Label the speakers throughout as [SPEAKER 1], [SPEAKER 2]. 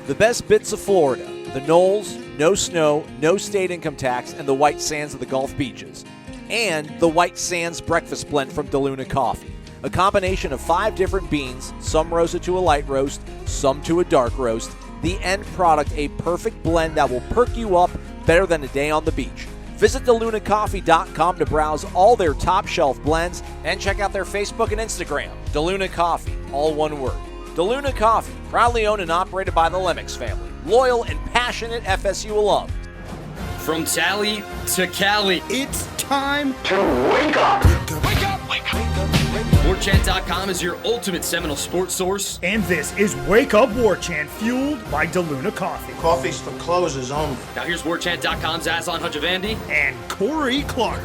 [SPEAKER 1] The best bits of Florida, the Noles, no snow, no state income tax, and the white sands of the Gulf beaches. And the White Sands Breakfast Blend from DeLuna Coffee. A combination of 5 different beans, some roasted to a light roast, some to a dark roast. The end product, a perfect blend that will perk you up better than a day on the beach. Visit DeLunaCoffee.com to browse all their top shelf blends and check out their Facebook and Instagram. DeLuna Coffee, all one word. DeLuna Coffee, proudly owned and operated by the Lemmix family. Loyal and passionate FSU alum.
[SPEAKER 2] From Tally to Cali,
[SPEAKER 3] it's time
[SPEAKER 4] to wake up.
[SPEAKER 3] Wake up, wake up.
[SPEAKER 2] Warchant.com is your ultimate Seminole sports source.
[SPEAKER 3] And this is Wake Up Warchant, fueled by DeLuna Coffee.
[SPEAKER 4] Coffee's for closers only.
[SPEAKER 2] Now here's Warchant.com's Aslan Hajavandi
[SPEAKER 3] and Corey Clark.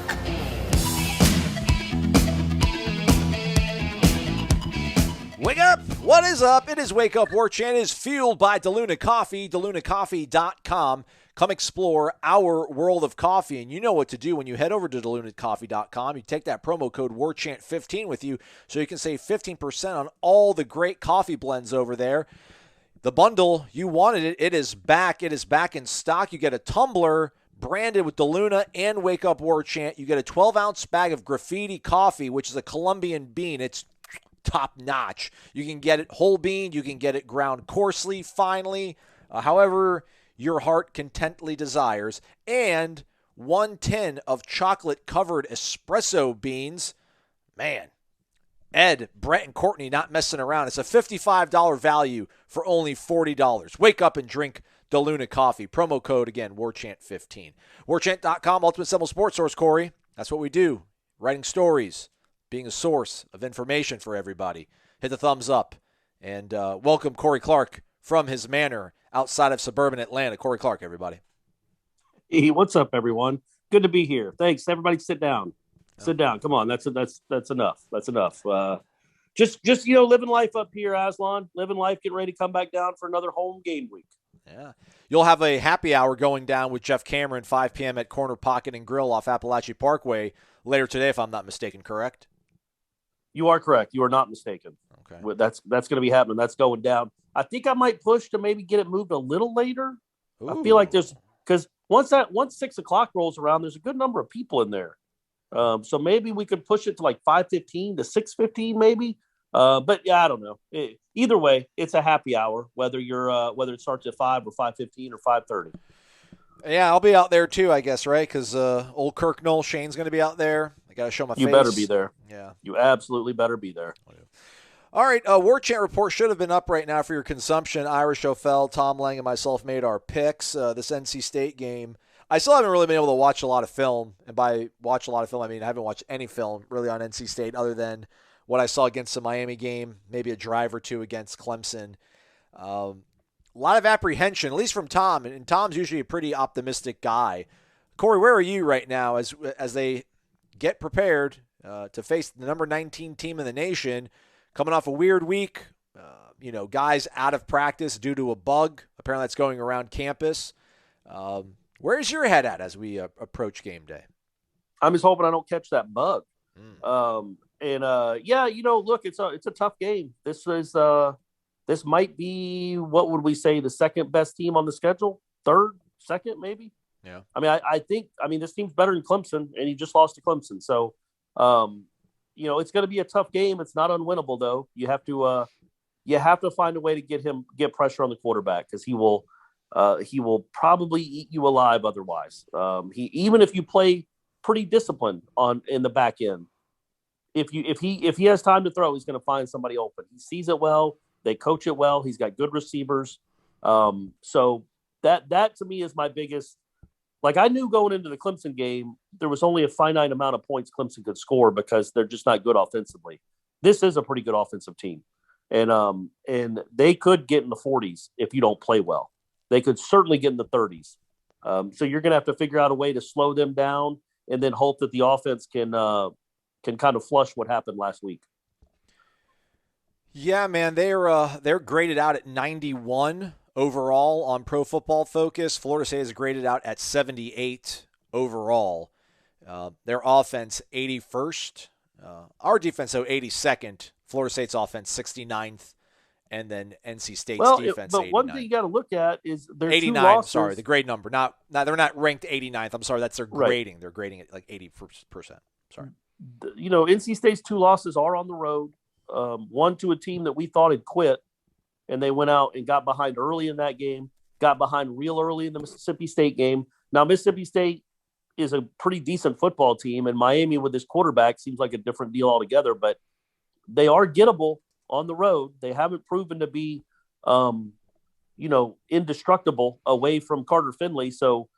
[SPEAKER 1] Wake up! What is up? It is Wake Up Warchant. It is fueled by DeLuna Coffee, DeLunaCoffee.com. Come explore our world of coffee, and you know what to do when you head over to DeLunaCoffee.com. You take that promo code WARCHANT15 with you so you can save 15% on all the great coffee blends over there. The bundle, you wanted it. It is back. It is back in stock. You get a tumbler branded with DeLuna and Wake Up Warchant. You get a 12-ounce bag of graffiti coffee, which is a Colombian bean. It's top-notch. You can get it whole bean. You can get it ground coarsely, finely, however your heart contently desires, and 1 tin of chocolate-covered espresso beans. Man, Ed, Brett, and Courtney not messing around. It's a $55 value for only $40. Wake up and drink DeLuna Coffee. Promo code, again, WARCHANT15. Warchant.com, Ultimate Seminole Sports Source, Corey. That's what we do. Writing stories, being a source of information for everybody. Hit the thumbs up. And welcome Corey Clark from his manor outside of suburban Atlanta. Corey Clark, everybody.
[SPEAKER 5] Hey, what's up, everyone? Good to be here. Thanks. Everybody sit down. Sit down. Come on. That's enough. That's enough. Just living life up here, Aslan. Living life, getting ready to come back down for another home game week.
[SPEAKER 1] Yeah. You'll have a happy hour going down with Jeff Cameron, 5 p.m. at Corner Pocket and Grill off Appalachia Parkway later today, if I'm not mistaken, correct?
[SPEAKER 5] You are correct. You are not mistaken.
[SPEAKER 1] Okay.
[SPEAKER 5] That's going to be happening. That's going down. I think I might push to maybe get it moved a little later. Ooh. I feel like because once 6 o'clock rolls around, there's a good number of people in there. So maybe we could push it to like 5:15 to 6:15 maybe. But yeah, I don't know. Either way, it's a happy hour, whether it starts at 5 or 5:15 or 5:30.
[SPEAKER 1] Yeah, I'll be out there too, I guess, right? Because old Kirk Noel Shane's going to be out there. I got to show my face.
[SPEAKER 5] You better be there.
[SPEAKER 1] Yeah.
[SPEAKER 5] You absolutely better be there.
[SPEAKER 1] All right, Warchant Report should have been up right now for your consumption. Irish O'Fell, Tom Lang, and myself made our picks. This NC State game, I still haven't really been able to watch a lot of film. And by watch a lot of film, I mean I haven't watched any film really on NC State other than what I saw against the Miami game, maybe a drive or two against Clemson. A lot of apprehension, at least from Tom, and Tom's usually a pretty optimistic guy. Corey, where are you right now as they get prepared to face the number 19 team in the nation, coming off a weird week, guys out of practice due to a bug, apparently that's going around campus. Where's your head at as we approach game day?
[SPEAKER 5] I'm just hoping I don't catch that bug. Look, it's a tough game. This might be, what would we say, the second best team on the schedule? Third, second, maybe?
[SPEAKER 1] Yeah.
[SPEAKER 5] I mean, I think this team's better than Clemson, and he just lost to Clemson. So, it's going to be a tough game. It's not unwinnable, though. You have to find a way to get pressure on the quarterback, because he will probably eat you alive otherwise. Even if you play pretty disciplined in the back end, if he has time to throw, he's going to find somebody open. He sees it well. They coach it well. He's got good receivers. So that to me is my biggest. Like, I knew going into the Clemson game, there was only a finite amount of points Clemson could score because they're just not good offensively. This is a pretty good offensive team. And they could get in the 40s if you don't play well. They could certainly get in the 30s. So you're going to have to figure out a way to slow them down and then hope that the offense can kind of flush what happened last week.
[SPEAKER 1] Yeah, man, they're graded out at 91 overall on Pro Football Focus. Florida State is graded out at 78 overall. Their offense 81st. Our defense, 82nd. Florida State's offense 69th. and then NC State's
[SPEAKER 5] Well,
[SPEAKER 1] defense
[SPEAKER 5] but
[SPEAKER 1] 89.
[SPEAKER 5] one thing you got to look at is their
[SPEAKER 1] 89.
[SPEAKER 5] 2 losses.
[SPEAKER 1] Sorry, the grade number. Not they're not ranked 89th. I'm sorry, that's their grading.
[SPEAKER 5] Right.
[SPEAKER 1] They're grading it like 80%. Sorry.
[SPEAKER 5] NC State's 2 losses are on the road. One to a team that we thought had quit, and they went out and got behind early in that game, got behind real early in the Mississippi State game. Now, Mississippi State is a pretty decent football team, and Miami with this quarterback seems like a different deal altogether, but they are gettable on the road. They haven't proven to be, indestructible away from Carter Finley. So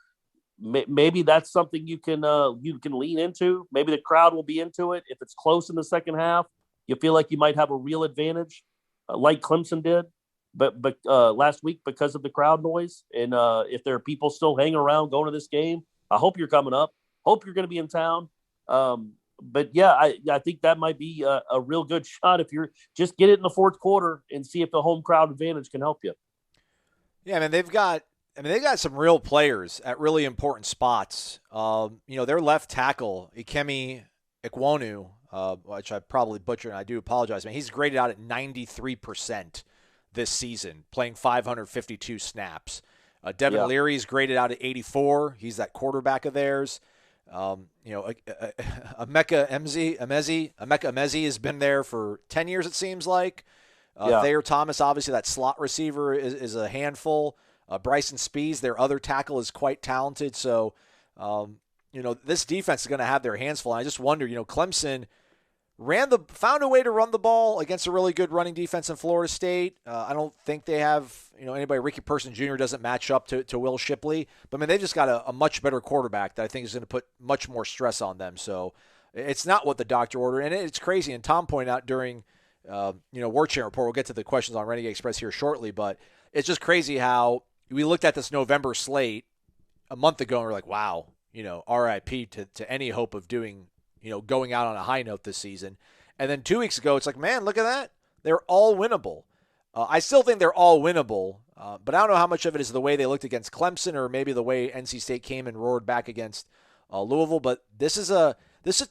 [SPEAKER 5] maybe that's something you can lean into. Maybe the crowd will be into it. If it's close in the second half, you feel like you might have a real advantage, like Clemson did, but last week because of the crowd noise. And if there are people still hanging around going to this game, I hope you're coming up. Hope you're going to be in town. But yeah, I think that might be a real good shot if you're just get it in the fourth quarter and see if the home crowd advantage can help you.
[SPEAKER 1] Yeah, man, they've got some real players at really important spots. Their left tackle, Ikemi Ikwonu, which I probably butchered, and I do apologize, man. He's graded out at 93% this season, playing 552 snaps. Devin Leary's graded out at 84. He's that quarterback of theirs. Emeka Emezi has been there for 10 years, it seems like. Thayer Thomas, obviously, that slot receiver is a handful. Bryson Spees, their other tackle, is quite talented. So, this defense is going to have their hands full. And I just wonder, Clemson found a way to run the ball against a really good running defense in Florida State. I don't think they have, anybody. Ricky Person Jr. doesn't match up to Will Shipley. But, I mean, they've just got a much better quarterback that I think is going to put much more stress on them. So, it's not what the doctor ordered. And it's crazy. And Tom pointed out during, Warchant Report, we'll get to the questions on Renegade Express here shortly, but it's just crazy how we looked at this November slate a month ago and we're like, wow, RIP to any hope of doing, going out on a high note this season. And then 2 weeks ago, it's like, man, look at that. They're all winnable. I still think they're all winnable, but I don't know how much of it is the way they looked against Clemson or maybe the way NC State came and roared back against Louisville. But this is a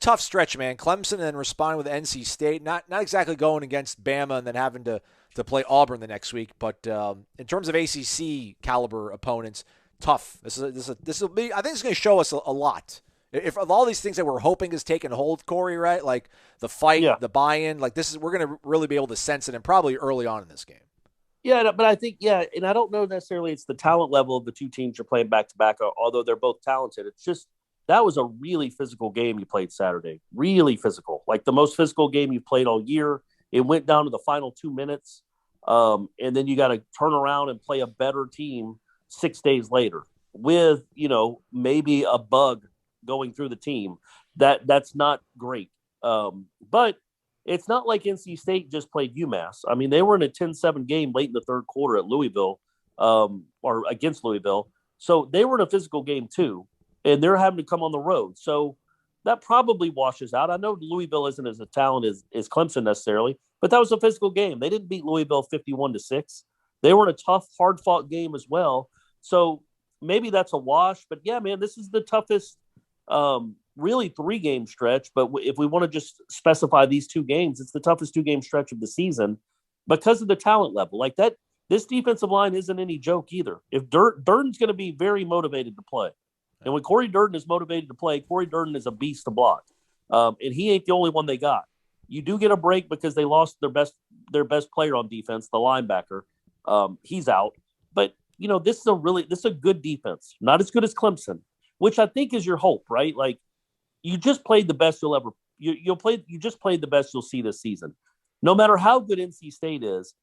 [SPEAKER 1] tough stretch, man. Clemson and then responding with NC State, not exactly going against Bama and then having to play Auburn the next week. But in terms of ACC caliber opponents, tough. This will be. I think it's going to show us a lot. If of all these things that we're hoping is taking hold, Corey, right? Like the fight, the buy-in, like we're going to really be able to sense it, and probably early on in this game.
[SPEAKER 5] Yeah, but I think, and I don't know necessarily it's the talent level of the two teams you're playing back-to-back, although they're both talented. It's just that was a really physical game you played Saturday. Really physical. Like the most physical game you played all year. It went down to the final 2 minutes, and then you got to turn around and play a better team 6 days later with, maybe a bug going through the team. That's not great. But it's not like NC State just played UMass. I mean, they were in a 10-7 game late in the third quarter at Louisville, or against Louisville. So they were in a physical game too, and they're having to come on the road. So that probably washes out. I know Louisville isn't as talented as Clemson necessarily, but that was a physical game. They didn't beat Louisville 51-6. They were in a tough, hard-fought game as well. So maybe that's a wash. But, yeah, man, this is the toughest really 3-game stretch. But if we want to just specify these 2 games, it's the toughest 2-game stretch of the season because of the talent level. Like that, this defensive line isn't any joke either. If Durden's going to be very motivated to play. And when Corey Durden is motivated to play, Corey Durden is a beast to block. And he ain't the only one they got. You do get a break because they lost their best player on defense, the linebacker. He's out. But, this is a good defense. Not as good as Clemson, which I think is your hope, right? Like you just played the best you'll ever you just played the best you'll see this season. No matter how good NC State is,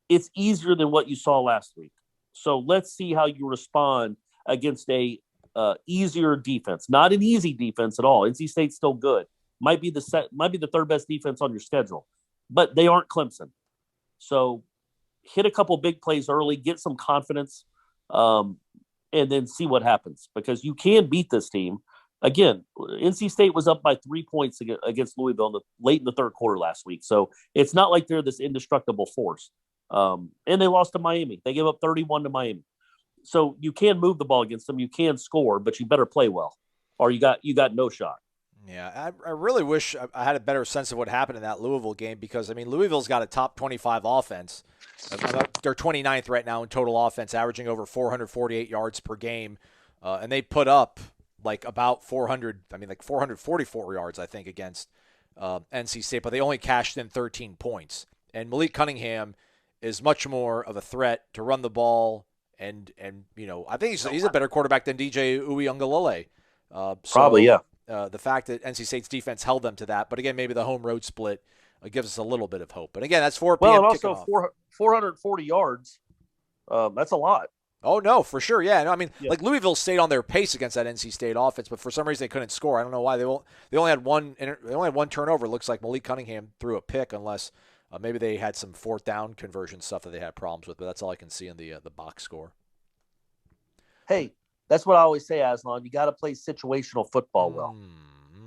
[SPEAKER 5] it's easier than what you saw last week. So let's see how you respond against a easier defense. Not an easy defense at all. NC State's still good. Might be the third best defense on your schedule, but they aren't Clemson. So hit a couple big plays early, get some confidence, and then see what happens because you can beat this team. Again, NC State was up by 3 points against Louisville late in the third quarter last week. So it's not like they're this indestructible force. And they lost to Miami. They gave up 31 to Miami. So you can move the ball against them. You can score, but you better play well or you got no shot.
[SPEAKER 1] Yeah, I really wish I had a better sense of what happened in that Louisville game because, I mean, Louisville's got a top 25 offense. They're 29th right now in total offense, averaging over 448 yards per game. And they put up about 444 yards, I think, against NC State, but they only cashed in 13 points. And Malik Cunningham is much more of a threat to run the ball, and I think he's a better quarterback than DJ Uiagalelei.
[SPEAKER 5] Probably, yeah.
[SPEAKER 1] The fact that NC State's defense held them to that, but again, maybe the home road split gives us a little bit of hope. But again, that's 4 p.m.
[SPEAKER 5] Well, and also 440 yards. That's a lot.
[SPEAKER 1] Oh, no, for sure. Yeah. No, I mean, Louisville stayed on their pace against that NC State offense, but for some reason they couldn't score. I don't know why. They only had one turnover. It looks like Malik Cunningham threw a pick, unless maybe they had some fourth down conversion stuff that they had problems with, but that's all I can see in the box score.
[SPEAKER 5] Hey, that's what I always say, Aslan. You got to play situational football well.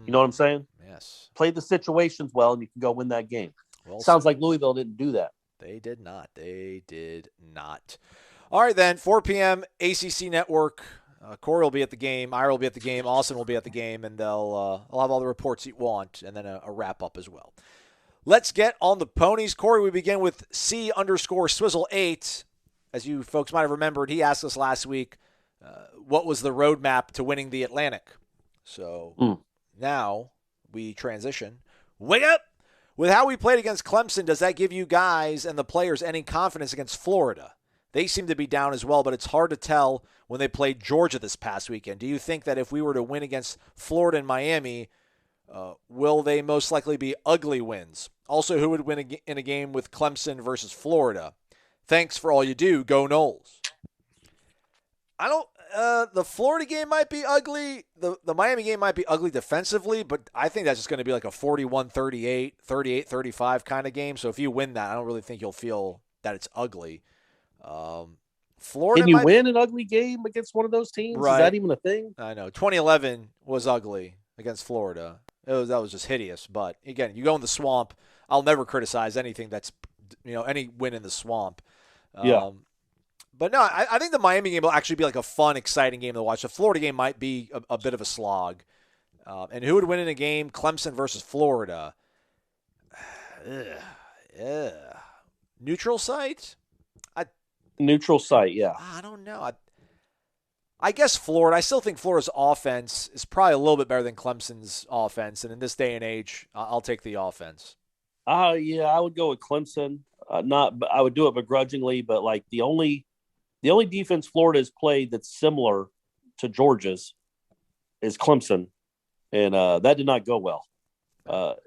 [SPEAKER 5] You know what I'm saying?
[SPEAKER 1] Yes.
[SPEAKER 5] Play the situations well, and you can go win that game.
[SPEAKER 1] Well,
[SPEAKER 5] sounds like Louisville didn't do that.
[SPEAKER 1] They did not. All right, then, 4 p.m. ACC Network. Corey will be at the game. Ira will be at the game. Austin will be at the game, and they'll have all the reports you want, and then a wrap-up as well. Let's get on the ponies. Corey, we begin with C_Swizzle8. As you folks might have remembered, he asked us last week what was the roadmap to winning the Atlantic. So now we transition. Wake up! With how we played against Clemson, does that give you guys and the players any confidence against Florida? They seem to be down as well, but it's hard to tell when they played Georgia this past weekend. Do you think that if we were to win against Florida and Miami, will they most likely be ugly wins? Also, who would win in a game with Clemson versus Florida? Thanks for all you do. Go Noles. The Florida game might be ugly. The Miami game might be ugly defensively, but I think that's just going to be like a 41-38, 38-35 kind of game. So if you win that, I don't really think you'll feel that it's ugly. Florida.
[SPEAKER 5] Can you win an ugly game against one of those teams?
[SPEAKER 1] Right.
[SPEAKER 5] Is that even a thing?
[SPEAKER 1] I know. 2011 was ugly against Florida. That was just hideous. But again, you go in the swamp. I'll never criticize anything that's any win in the swamp.
[SPEAKER 5] Yeah.
[SPEAKER 1] But no, I think the Miami game will actually be like a fun, exciting game to watch. The Florida game might be a bit of a slog. And who would win in a game? Clemson versus Florida. Neutral site?
[SPEAKER 5] Neutral site, yeah.
[SPEAKER 1] I don't know. I guess Florida. I still think Florida's offense is probably a little bit better than Clemson's offense. And in this day and age, I'll take the offense.
[SPEAKER 5] Yeah, I would go with Clemson. I would do it begrudgingly, but like the only defense Florida has played that's similar to Georgia's is Clemson, and that did not go well.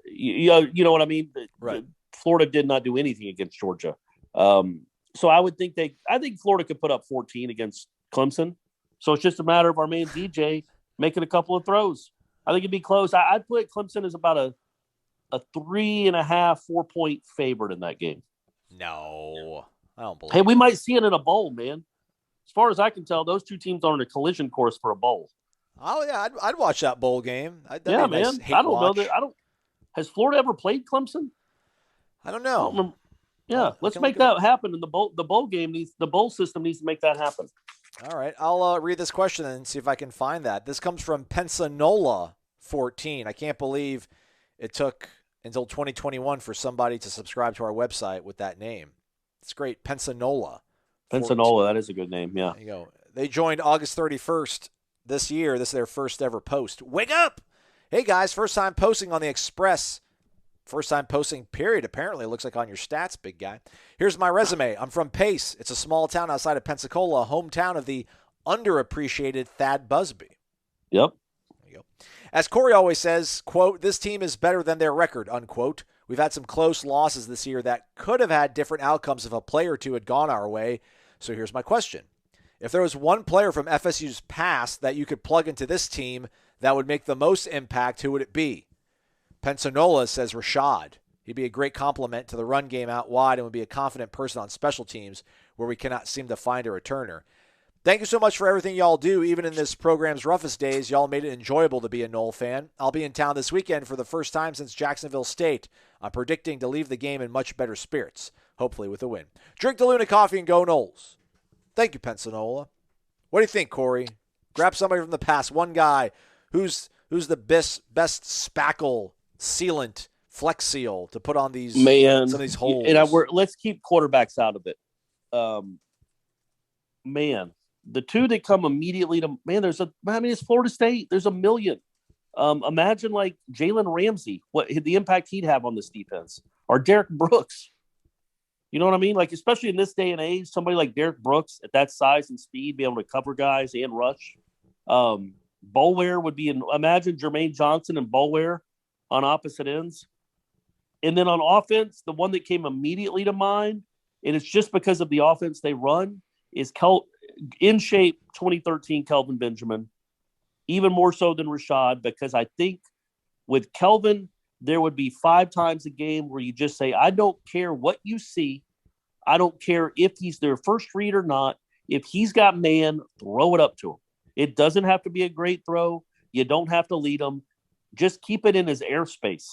[SPEAKER 5] You know what I mean?
[SPEAKER 1] Right.
[SPEAKER 5] Florida did not do anything against Georgia. So I think Florida could put up 14 against Clemson. So it's just a matter of our man DJ making a couple of throws. I think it'd be close. I'd put Clemson as about a 3.5, 4 point favorite in that game.
[SPEAKER 1] No, I don't believe.
[SPEAKER 5] Hey, we might see it in a bowl, man. As far as I can tell, those two teams are on a collision course for a bowl.
[SPEAKER 1] Oh yeah, I'd watch that bowl game.
[SPEAKER 5] Yeah, man. I don't know that. Has Florida ever played Clemson?
[SPEAKER 1] I don't know.
[SPEAKER 5] Yeah, let's make that happen. And the bowl system needs to make that happen.
[SPEAKER 1] All right, I'll read this question and see if I can find that. This comes from Pensanola 14. I can't believe it took until 2021 for somebody to subscribe to our website with that name. It's great. Pensanola.
[SPEAKER 5] Pensanola, that is a good name, yeah.
[SPEAKER 1] There you go. They joined August 31st this year. This is their first ever post. Wake up! Hey, guys, first time posting on the Express. First time posting, period. Apparently, it looks like on your stats, big guy. Here's my resume. I'm from Pace. It's a small town outside of Pensacola, hometown of the underappreciated Thad Busby.
[SPEAKER 5] Yep.
[SPEAKER 1] There you go. As Corey always says, quote, this team is better than their record, unquote. We've had some close losses this year that could have had different outcomes if a player or two had gone our way. So here's my question. If there was one player from FSU's past that you could plug into this team that would make the most impact, who would it be? Pensanola says Rashad. He'd be a great complement to the run game out wide and would be a confident person on special teams where we cannot seem to find a returner. Thank you so much for everything y'all do. Even in this program's roughest days, y'all made it enjoyable to be a Nole fan. I'll be in town this weekend for the first time since Jacksonville State. I'm predicting to leave the game in much better spirits, hopefully with a win. Drink DeLuna coffee and go Noles. Thank you, Pensanola. What do you think, Corey? Grab somebody from the past, one guy who's the best spackle sealant Flex Seal to put on these
[SPEAKER 5] some
[SPEAKER 1] of these holes.
[SPEAKER 5] And let's keep quarterbacks out of it. The two that come immediately to it's Florida State. There's a million. Imagine like Jalen Ramsey, what the impact he'd have on this defense, or Derek Brooks. You know what I mean? Like, especially in this day and age, somebody like Derek Brooks at that size and speed, be able to cover guys and rush. Boulware would be imagine Jermaine Johnson and Boulware on opposite ends. And then on offense, the one that came immediately to mind, and it's just because of the offense they run, is in shape 2013 Kelvin Benjamin, even more so than Rashad, because I think with Kelvin, there would be 5 times a game where you just say, I don't care what you see. I don't care if he's their first read or not. If he's got man, throw it up to him. It doesn't have to be a great throw. You don't have to lead him. Just keep it in his airspace,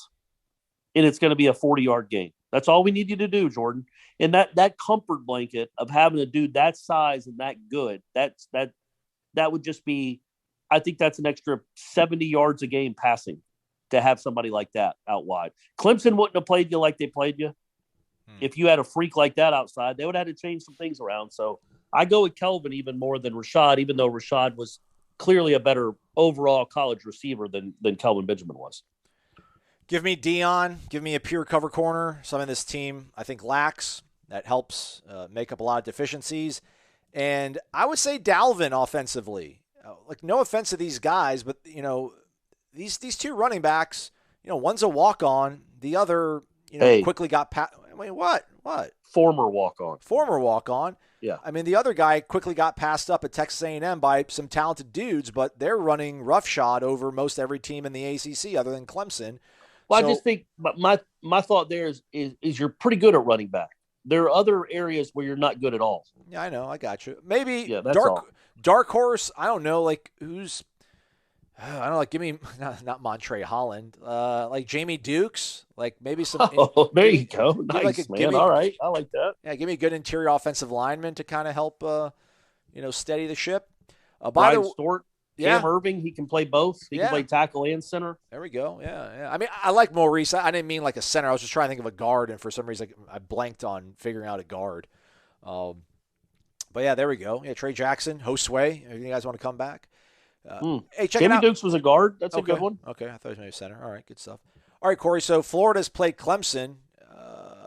[SPEAKER 5] and it's going to be a 40-yard game. That's all we need you to do, Jordan. And that comfort blanket of having a dude that size and that good, that would just be, I think that's an extra 70 yards a game passing to have somebody like that out wide. Clemson wouldn't have played you like they played you. If you had a freak like that outside, they would have had to change some things around. So I go with Kelvin even more than Rashad, even though Rashad was clearly a better overall college receiver than Kelvin Benjamin was.
[SPEAKER 1] Give me Dion. Give me a pure cover corner. Something this team, I think, lacks. That helps make up a lot of deficiencies. And I would say Dalvin offensively. Like, no offense to these guys, but, these two running backs, one's a walk-on. The other, quickly got past. I mean, what?
[SPEAKER 5] Former walk-on.
[SPEAKER 1] Yeah. I mean, the other guy quickly got passed up at Texas A&M by some talented dudes, but they're running roughshod over most every team in the ACC other than Clemson.
[SPEAKER 5] Well, I just think, but my thought there is you're pretty good at running back. There are other areas where you're not good at all.
[SPEAKER 1] Yeah, I know. I got you. Maybe
[SPEAKER 5] that's
[SPEAKER 1] dark horse. I don't know. Like, who's? I don't know. Like, give me not Montre Holland. Like Jamie Dukes. Like maybe some.
[SPEAKER 5] Oh, there you go. Nice, man. All right, I like that.
[SPEAKER 1] Yeah, give me a good interior offensive lineman to kind of help. Steady the ship.
[SPEAKER 5] Brian Stort. Cam Irving, he can play both. He can play tackle and center.
[SPEAKER 1] There we go. Yeah. I mean, I like Maurice. I didn't mean like a center. I was just trying to think of a guard, and for some reason I blanked on figuring out a guard. But yeah, there we go. Yeah, Trey Jackson, Josue. If you guys want to come back. Hey, check
[SPEAKER 5] Jamie
[SPEAKER 1] it out.
[SPEAKER 5] Dukes was a guard. That's a good one.
[SPEAKER 1] Okay, I thought he was maybe center. All right, good stuff. All right, Corey. So Florida's played Clemson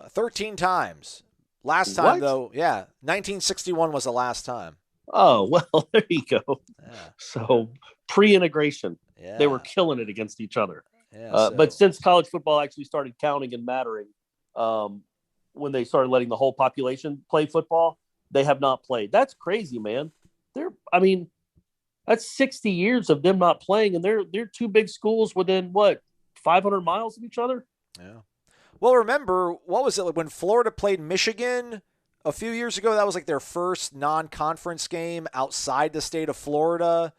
[SPEAKER 1] 13 times. Last time, though, 1961 was the last time.
[SPEAKER 5] Oh, well, there you go.
[SPEAKER 1] Yeah.
[SPEAKER 5] So pre-integration, they were killing it against each other.
[SPEAKER 1] Yeah,
[SPEAKER 5] But since college football actually started counting and mattering, when they started letting the whole population play football, they have not played. That's crazy, man. That's 60 years of them not playing, and they're two big schools within, 500 miles of each other?
[SPEAKER 1] Yeah. Well, remember, what was it, when Florida played Michigan a few years ago? That was like their first non-conference game outside the state of Florida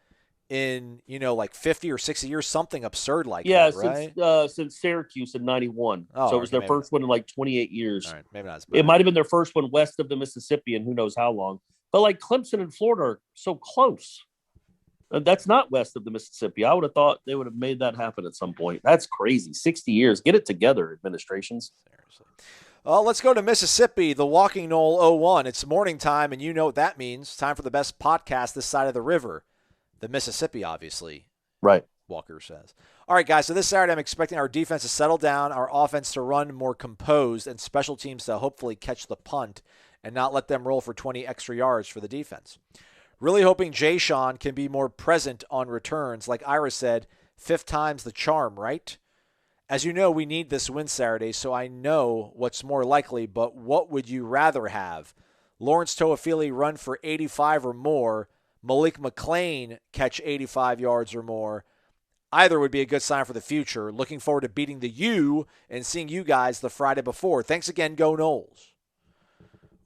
[SPEAKER 1] in, 50 or 60 years, something absurd like that, right?
[SPEAKER 5] Since Syracuse in 91.
[SPEAKER 1] Oh,
[SPEAKER 5] so it was their first one in 28 years.
[SPEAKER 1] All right, maybe not as
[SPEAKER 5] it might have been their first one west of the Mississippi and who knows how long. But Clemson and Florida are so close. That's not west of the Mississippi. I would have thought they would have made that happen at some point. That's crazy. 60 years. Get it together, administrations.
[SPEAKER 1] Seriously. Let's go to Mississippi, the Walking Knoll 01. It's morning time, and you know what that means. Time for the best podcast this side of the river. The Mississippi, obviously.
[SPEAKER 5] Right.
[SPEAKER 1] Walker says. All right, guys, so this Saturday I'm expecting our defense to settle down, our offense to run more composed, and special teams to hopefully catch the punt and not let them roll for 20 extra yards for the defense. Really hoping Jay Sean can be more present on returns. Like Ira said, 5th time's the charm, right? As you know, we need this win Saturday, so I know what's more likely, but what would you rather have? Lawrence Toafili run for 85 or more, Malik McClain catch 85 yards or more. Either would be a good sign for the future. Looking forward to beating the U and seeing you guys the Friday before. Thanks again, go Noles.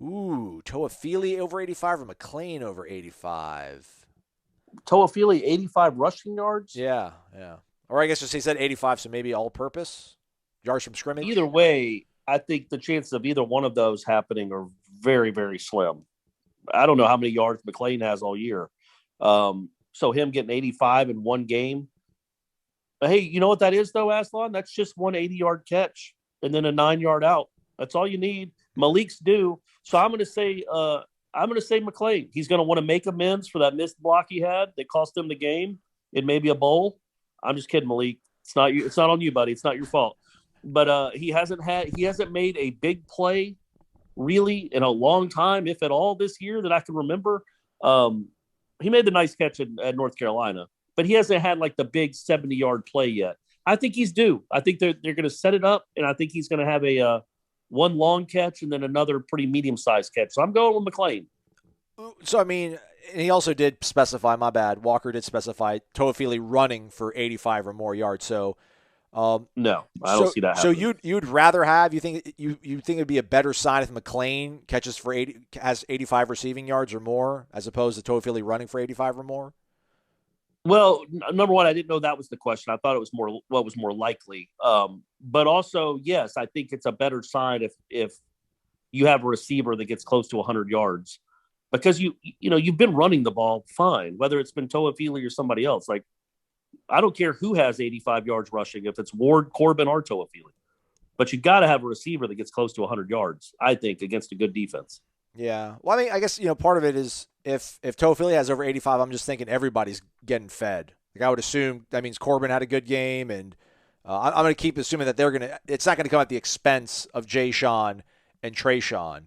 [SPEAKER 1] Ooh, Toafili over 85 or McClain over 85?
[SPEAKER 5] Toafili, 85 rushing yards?
[SPEAKER 1] Yeah. Or I guess just he said 85, so maybe all-purpose? Yards from scrimmage?
[SPEAKER 5] Either way, I think the chances of either one of those happening are very, very slim. I don't know how many yards McClain has all year. So him getting 85 in one game, Hey, you know what that is though, Aslan? That's just one 80-yard catch and then a 9-yard out. That's all you need. Malik's due. So I'm going to say McClain. He's going to want to make amends for that missed block he had that cost him the game in maybe a bowl. I'm just kidding, Malik. It's not you. It's not on you, buddy. It's not your fault. But he hasn't made a big play really in a long time, if at all, this year that I can remember. He made the nice catch at North Carolina, but he hasn't had like the big 70-yard play yet. I think he's due. I think they're going to set it up, and I think he's going to have a one long catch and then another pretty medium-sized catch. So I'm going with McClain.
[SPEAKER 1] So, I mean, and he also did specify, my bad, Walker did specify Toafili running for 85 or more yards. So,
[SPEAKER 5] no, I don't see that happening.
[SPEAKER 1] So you'd rather have, you think it'd be a better sign if McClain catches for 85 receiving yards or more, as opposed to Toafili running for 85 or more?
[SPEAKER 5] Well, number one, I didn't know that was the question. I thought it was what was more likely. But also, yes, I think it's a better sign if you have a receiver that gets close to 100 yards, because you've been running the ball fine, whether it's been Toafili or somebody else. Like, I don't care who has 85 yards rushing, if it's Ward, Corbin, or Toafili. But you got to have a receiver that gets close to 100 yards, I think, against a good defense.
[SPEAKER 1] Yeah. Well, I mean, I guess, part of it is if Toafili has over 85, I'm just thinking everybody's getting fed. Like, I would assume that means Corbin had a good game, and I'm going to keep assuming that it's not going to come at the expense of Jay Sean and Trayshawn.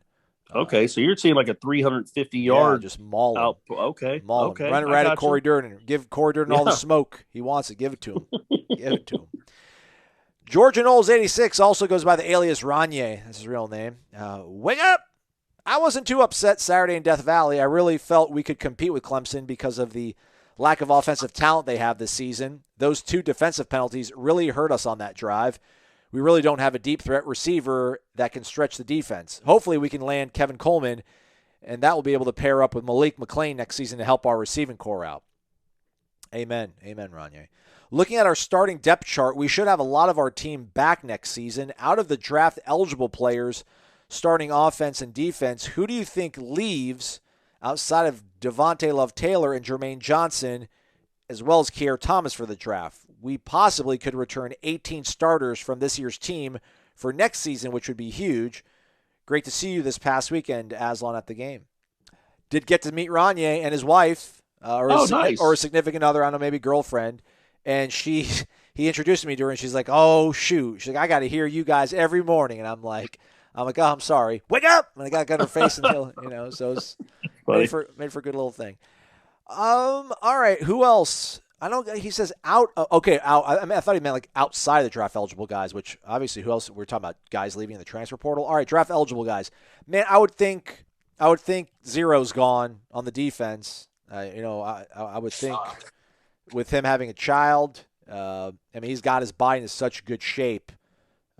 [SPEAKER 5] Okay, so you're seeing like a 350-yard
[SPEAKER 1] just maul him.
[SPEAKER 5] Okay.
[SPEAKER 1] Maul him.
[SPEAKER 5] Okay.
[SPEAKER 1] Run it right at Corey Durden. Give Corey Durden all the smoke. He wants it. Give it to him. Give it to him. Georgia Noles 86 also goes by the alias Ranye. That's his real name. Wake up! I wasn't too upset Saturday in Death Valley. I really felt we could compete with Clemson because of the lack of offensive talent they have this season. Those 2 defensive penalties really hurt us on that drive. We really don't have a deep threat receiver that can stretch the defense. Hopefully we can land Kevin Coleman, and that will be able to pair up with Malik McClain next season to help our receiving core out. Amen. Amen, Ranye. Looking at our starting depth chart, we should have a lot of our team back next season. Out of the draft-eligible players starting offense and defense, who do you think leaves outside of Devontae Love-Taylor and Jermaine Johnson, as well as Keir Thomas for the draft? We possibly could return 18 starters from this year's team for next season, which would be huge. Great to see you this past weekend, Aslan, at the game. Did get to meet Ranye and his wife, or a significant other, I don't know, maybe girlfriend, and he introduced me to her, and she's like, "Oh shoot!" She's like, "I got to hear you guys every morning," and I'm like, "Oh, I'm sorry. Wake up!" And I got her face until so it's made for a good little thing. All right, who else? I don't. He says out. Okay, out. I mean, I thought he meant like outside of the draft eligible guys. Which obviously, who else? We're talking about guys leaving in the transfer portal. All right, draft eligible guys. Man, I would think Zero's gone on the defense. I would think with him having a child. I mean, he's got his body in such good shape.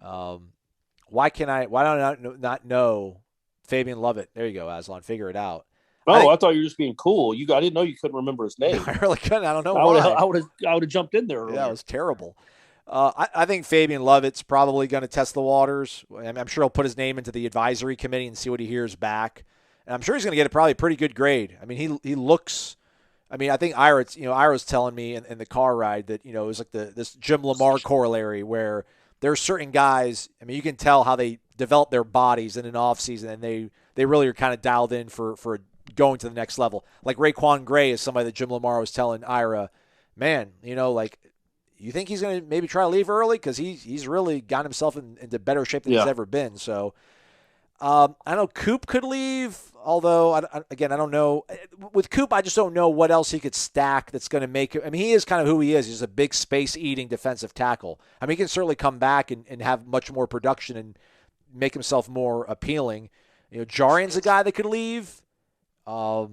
[SPEAKER 1] Why don't I not know Fabian Lovett? There you go, Aslan. Figure it out.
[SPEAKER 5] I thought you were just being cool. I didn't know you couldn't remember his name.
[SPEAKER 1] I really couldn't. I don't know why.
[SPEAKER 5] I would have jumped in there earlier.
[SPEAKER 1] Yeah, it was terrible. I think Fabian Lovett's probably going to test the waters. I'm sure he'll put his name into the advisory committee and see what he hears back. And I'm sure he's going to get probably a pretty good grade. I mean, he looks. I mean, I think Ira's telling me in the car ride that it was like this Jim Lamar corollary where there are certain guys. I mean, you can tell how they develop their bodies in an off season, and they really are kind of dialed in for going to the next level. Like Raekwon Gray is somebody that Jim Lamar was telling Ira, man, like, you think he's going to maybe try to leave early? Because he's really got himself into better shape than he's ever been. So I know Coop could leave, although, I don't know. With Coop, I just don't know what else he could stack that's going to make it. I mean, he is kind of who he is. He's a big space-eating defensive tackle. I mean, he can certainly come back and have much more production and make himself more appealing. Jarian's a guy that could leave. I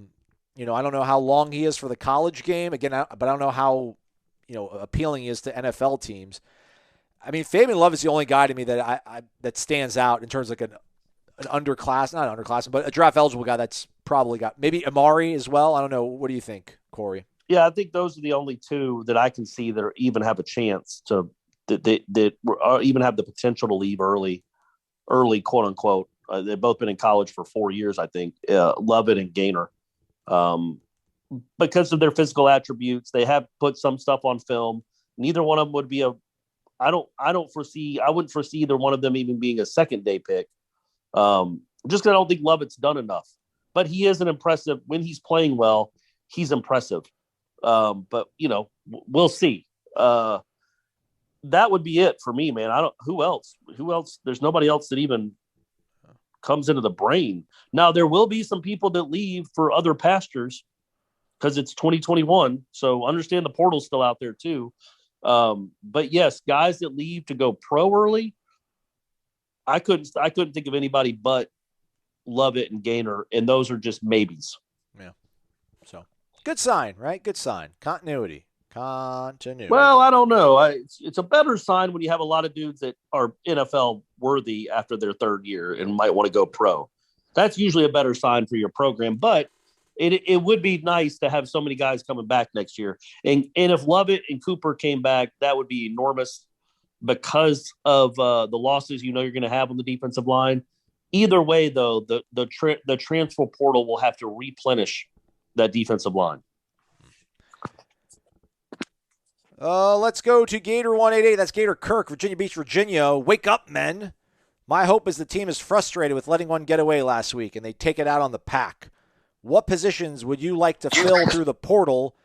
[SPEAKER 1] don't know how long he is for the college game. Again, but I don't know how, appealing he is to NFL teams. I mean, Fabian Love is the only guy to me that that stands out in terms of like not underclassmen, but a draft eligible guy that's probably got maybe Amari as well. I don't know. What do you think, Corey?
[SPEAKER 5] Yeah, I think those are the only 2 that I can see that even have a chance to that even have the potential to leave early, quote unquote. They've both been in college for 4 years, I think. Lovett and Gaynor, because of their physical attributes, they have put some stuff on film. Neither one of them would be I wouldn't foresee either one of them even being a second day pick. Just because I don't think Lovett's done enough. But he is an impressive, when he's playing well, he's impressive. But, we'll see. That would be it for me, man. Who else? There's nobody else that even comes into the brain. Now, there will be some people that leave for other pastures because it's 2021. So understand the portal's still out there too. But yes, guys that leave to go pro early, I couldn't think of anybody but Lovett and Gaynor, and those are just maybes.
[SPEAKER 1] Yeah. So good sign, right? Good sign. Continuity.
[SPEAKER 5] Well, I don't know. It's a better sign when you have a lot of dudes that are NFL worthy after their third year and might want to go pro. That's usually a better sign for your program, but it would be nice to have so many guys coming back next year. And if Lovett and Cooper came back, that would be enormous because of the losses you're going to have on the defensive line. Either way, though, the transfer portal will have to replenish that defensive line.
[SPEAKER 1] Let's go to Gator 188. That's Gator Kirk, Virginia Beach, Virginia. Wake up, men. My hope is the team is frustrated with letting one get away last week, and they take it out on the pack. What positions would you like to fill through the portal,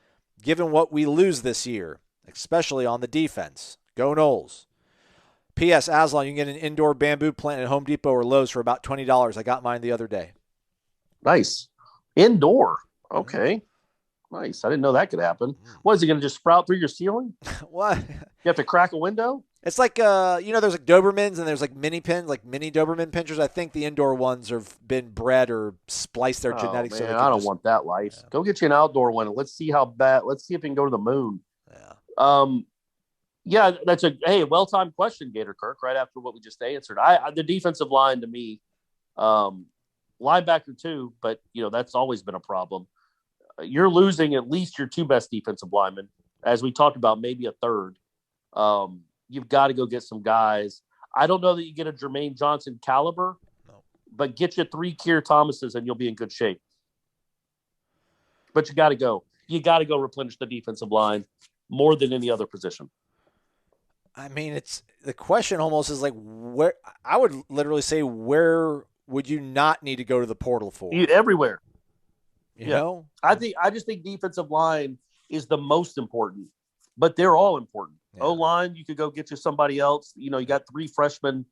[SPEAKER 1] given what we lose this year, especially on the defense? Go Noles. P.S. Aslan, you can get an indoor bamboo plant at Home Depot or Lowe's for about $20. I got mine the other day.
[SPEAKER 5] Nice. Indoor. Okay. Nice. I didn't know that could happen. What, is it going to just sprout through your ceiling?
[SPEAKER 1] What?
[SPEAKER 5] You have to crack a window?
[SPEAKER 1] It's like, there's like Dobermans and there's like mini pins, like mini Doberman pinchers. I think the indoor ones have been bred or spliced their genetics.
[SPEAKER 5] Man,
[SPEAKER 1] so
[SPEAKER 5] I don't want that life. Yeah. Go get you an outdoor one. Let's see how bad. Let's see if we can go to the moon.
[SPEAKER 1] Yeah.
[SPEAKER 5] Yeah, that's well-timed question, Gator Kirk, right after what we just answered. The defensive line to me, linebacker too, but, that's always been a problem. You're losing at least your two best defensive linemen. As we talked about, maybe a third. You've got to go get some guys. I don't know that you get a Jermaine Johnson caliber, but get you 3 Keir Thomases and you'll be in good shape. But you got to go. You got to go replenish the defensive line more than any other position.
[SPEAKER 1] I mean, it's the question almost is like where I would literally say where would you not need to go to the portal for?
[SPEAKER 5] Everywhere.
[SPEAKER 1] You know?
[SPEAKER 5] I just think defensive line is the most important, but they're all important. Yeah. O-line, you could go get you somebody else. You got 3 freshmen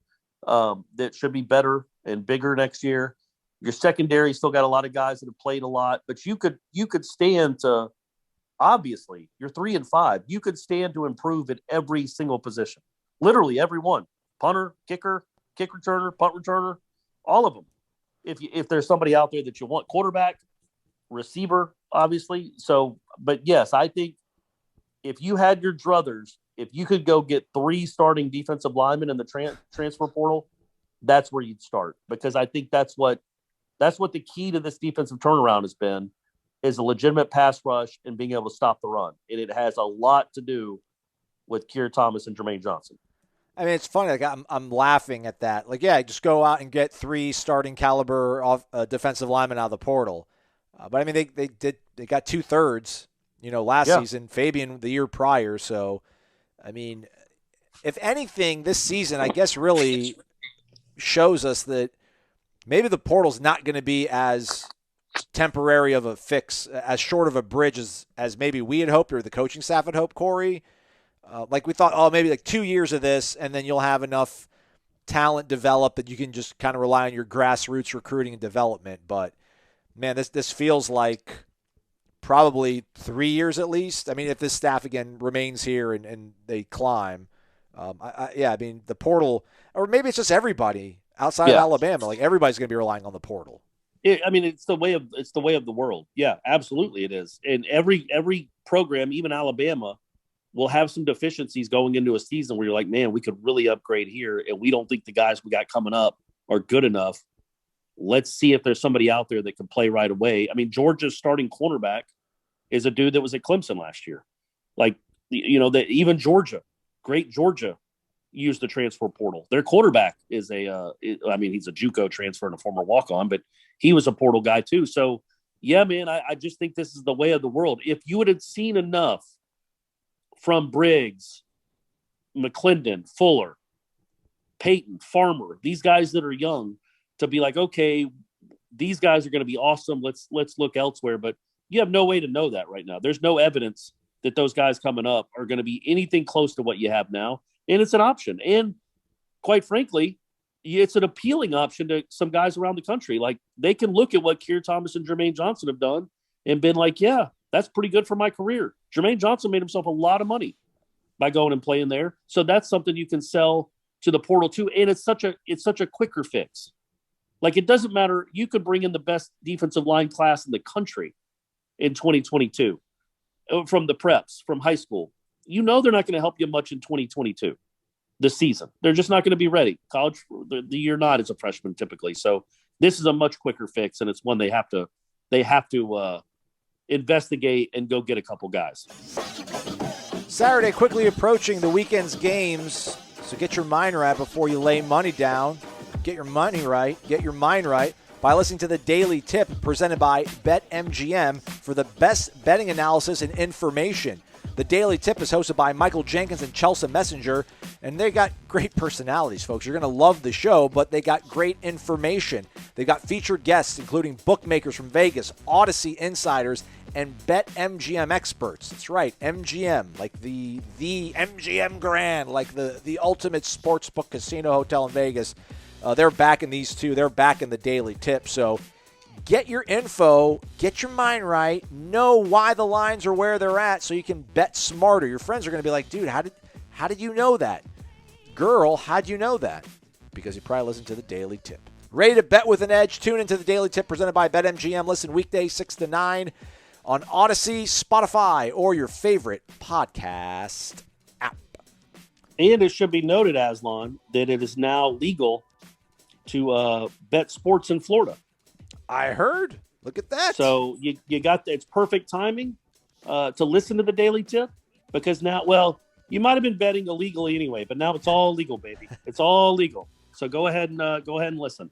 [SPEAKER 5] that should be better and bigger next year. Your secondary still got a lot of guys that have played a lot, but you could stand to, obviously, you're 3 and 5. You could stand to improve at every single position, literally every one. Punter, kicker, kick returner, punt returner, all of them. If there's somebody out there that you want, quarterback, receiver, obviously. So, but yes, I think if you had your druthers, if you could go get 3 starting defensive linemen in the transfer portal, that's where you'd start, because I think that's what the key to this defensive turnaround has been, is a legitimate pass rush and being able to stop the run. And it has a lot to do with Keir Thomas and Jermaine Johnson.
[SPEAKER 1] I mean, it's funny. Like I'm laughing at that. Like, yeah, just go out and get 3 starting caliber defensive linemen out of the portal. But I mean, they got 2/3, last season, Fabian the year prior. So, I mean, if anything, this season, I guess, really shows us that maybe the portal's not going to be as temporary of a fix, as short of a bridge as maybe we had hoped, or the coaching staff had hoped, Corey. Like we thought, maybe like 2 years of this, and then you'll have enough talent develop that you can just kind of rely on your grassroots recruiting and development. But man, this feels like probably 3 years at least. I mean, if this staff again remains here and they climb, I mean, the portal, or maybe it's just everybody outside of Alabama. Like everybody's going to be relying on the portal.
[SPEAKER 5] It's the way of the world. Yeah, absolutely, it is. And every program, even Alabama, will have some deficiencies going into a season where you're like, man, we could really upgrade here, and we don't think the guys we got coming up are good enough. Let's see if there's somebody out there that can play right away. I mean, Georgia's starting cornerback is a dude that was at Clemson last year. Like, that even Georgia, great Georgia, used the transfer portal. Their quarterback is he's a JUCO transfer and a former walk-on, but he was a portal guy too. So, yeah, man, I just think this is the way of the world. If you would have seen enough from Briggs, McClendon, Fuller, Peyton, Farmer, these guys that are young, to be like, okay, these guys are going to be awesome. Let's look elsewhere. But you have no way to know that right now. There's no evidence that those guys coming up are going to be anything close to what you have now. And it's an option. And quite frankly, it's an appealing option to some guys around the country. Like, they can look at what Keir Thomas and Jermaine Johnson have done and been like, yeah, that's pretty good for my career. Jermaine Johnson made himself a lot of money by going and playing there. So that's something you can sell to the portal too. And it's such a quicker fix. Like, it doesn't matter. You could bring in the best defensive line class in the country in 2022 from the preps, from high school. You know, they're not going to help you much in 2022, the season. They're just not going to be ready. College, the year not as a freshman typically. So this is a much quicker fix, and it's one they have to investigate and go get a couple guys.
[SPEAKER 1] Saturday quickly approaching, the weekend's games. So get your mind right before you lay money down. Get your money right. Get your mind right by listening to the Daily Tip presented by BetMGM for the best betting analysis and information. The Daily Tip is hosted by Michael Jenkins and Chelsea Messenger, and they got great personalities, folks. You're going to love the show, but they got great information. They've got featured guests, including bookmakers from Vegas, Odyssey insiders, and BetMGM experts. That's right, MGM, like the MGM Grand, like the ultimate sportsbook casino hotel in Vegas. They're back in these two. They're back in the Daily Tip. So get your info, get your mind right, know why the lines are where they're at so you can bet smarter. Your friends are going to be like, dude, how did you know that? Girl, how'd you know that? Because you probably listened to the Daily Tip. Ready to bet with an edge? Tune into the Daily Tip presented by BetMGM. Listen weekdays 6 to 9 on Odyssey, Spotify, or your favorite podcast app.
[SPEAKER 5] And it should be noted, Aslan, that it is now legal to bet sports in Florida.
[SPEAKER 1] I heard. Look at that.
[SPEAKER 5] So you got it's perfect timing to listen to the Daily Tip, because now, well, you might have been betting illegally anyway, but now it's all legal, baby. It's all legal. So go ahead and listen.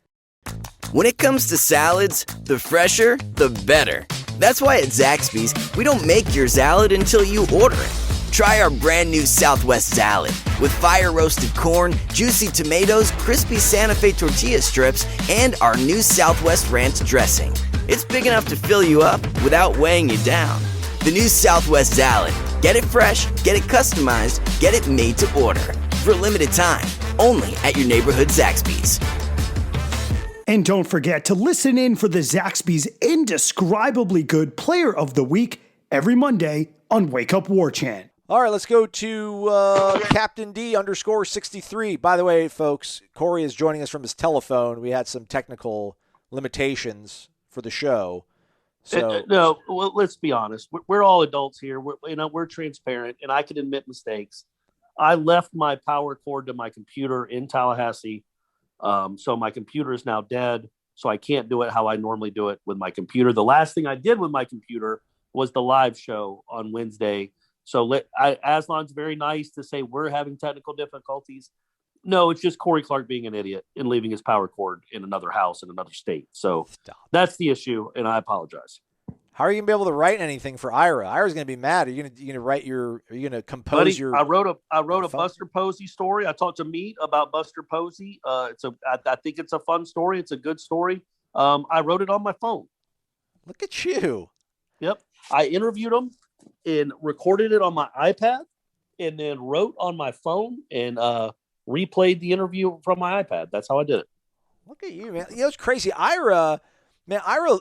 [SPEAKER 6] When it comes to salads, the fresher, the better. That's why at Zaxby's, we don't make your salad until you order it. Try our brand new Southwest salad with fire-roasted corn, juicy tomatoes, crispy Santa Fe tortilla strips, and our new Southwest ranch dressing. It's big enough to fill you up without weighing you down. The new Southwest salad. Get it fresh, get it customized, get it made to order. For a limited time, only at your neighborhood Zaxby's.
[SPEAKER 3] And don't forget to listen in for the Zaxby's indescribably good Player of the Week every Monday on Wake Up Warchant.
[SPEAKER 1] All right, let's go to Captain D _63. By the way, folks, Corey is joining us from his telephone. We had some technical limitations for the show. So
[SPEAKER 5] No, well, let's be honest. We're all adults here. We're transparent, and I can admit mistakes. I left my power cord to my computer in Tallahassee, so my computer is now dead, so I can't do it how I normally do it with my computer. The last thing I did with my computer was the live show on Wednesday. So Aslan's very nice to say we're having technical difficulties. No, it's just Corey Clark being an idiot and leaving his power cord in another house in another state. So that's the issue, and I apologize.
[SPEAKER 1] how are you gonna be able to write anything for Ira? Ira's gonna be mad. Are you gonna write your? Are you gonna compose
[SPEAKER 5] Buddy,
[SPEAKER 1] your?
[SPEAKER 5] I wrote a Buster Posey story. I talked to Meat about Buster Posey. I think it's a fun story. It's a good story. I wrote it on my phone.
[SPEAKER 1] Look at you.
[SPEAKER 5] Yep. I interviewed him and recorded it on my iPad, and then wrote on my phone and replayed the interview from my iPad. That's how I did it. Look
[SPEAKER 1] at you, man. You know, it's crazy. Ira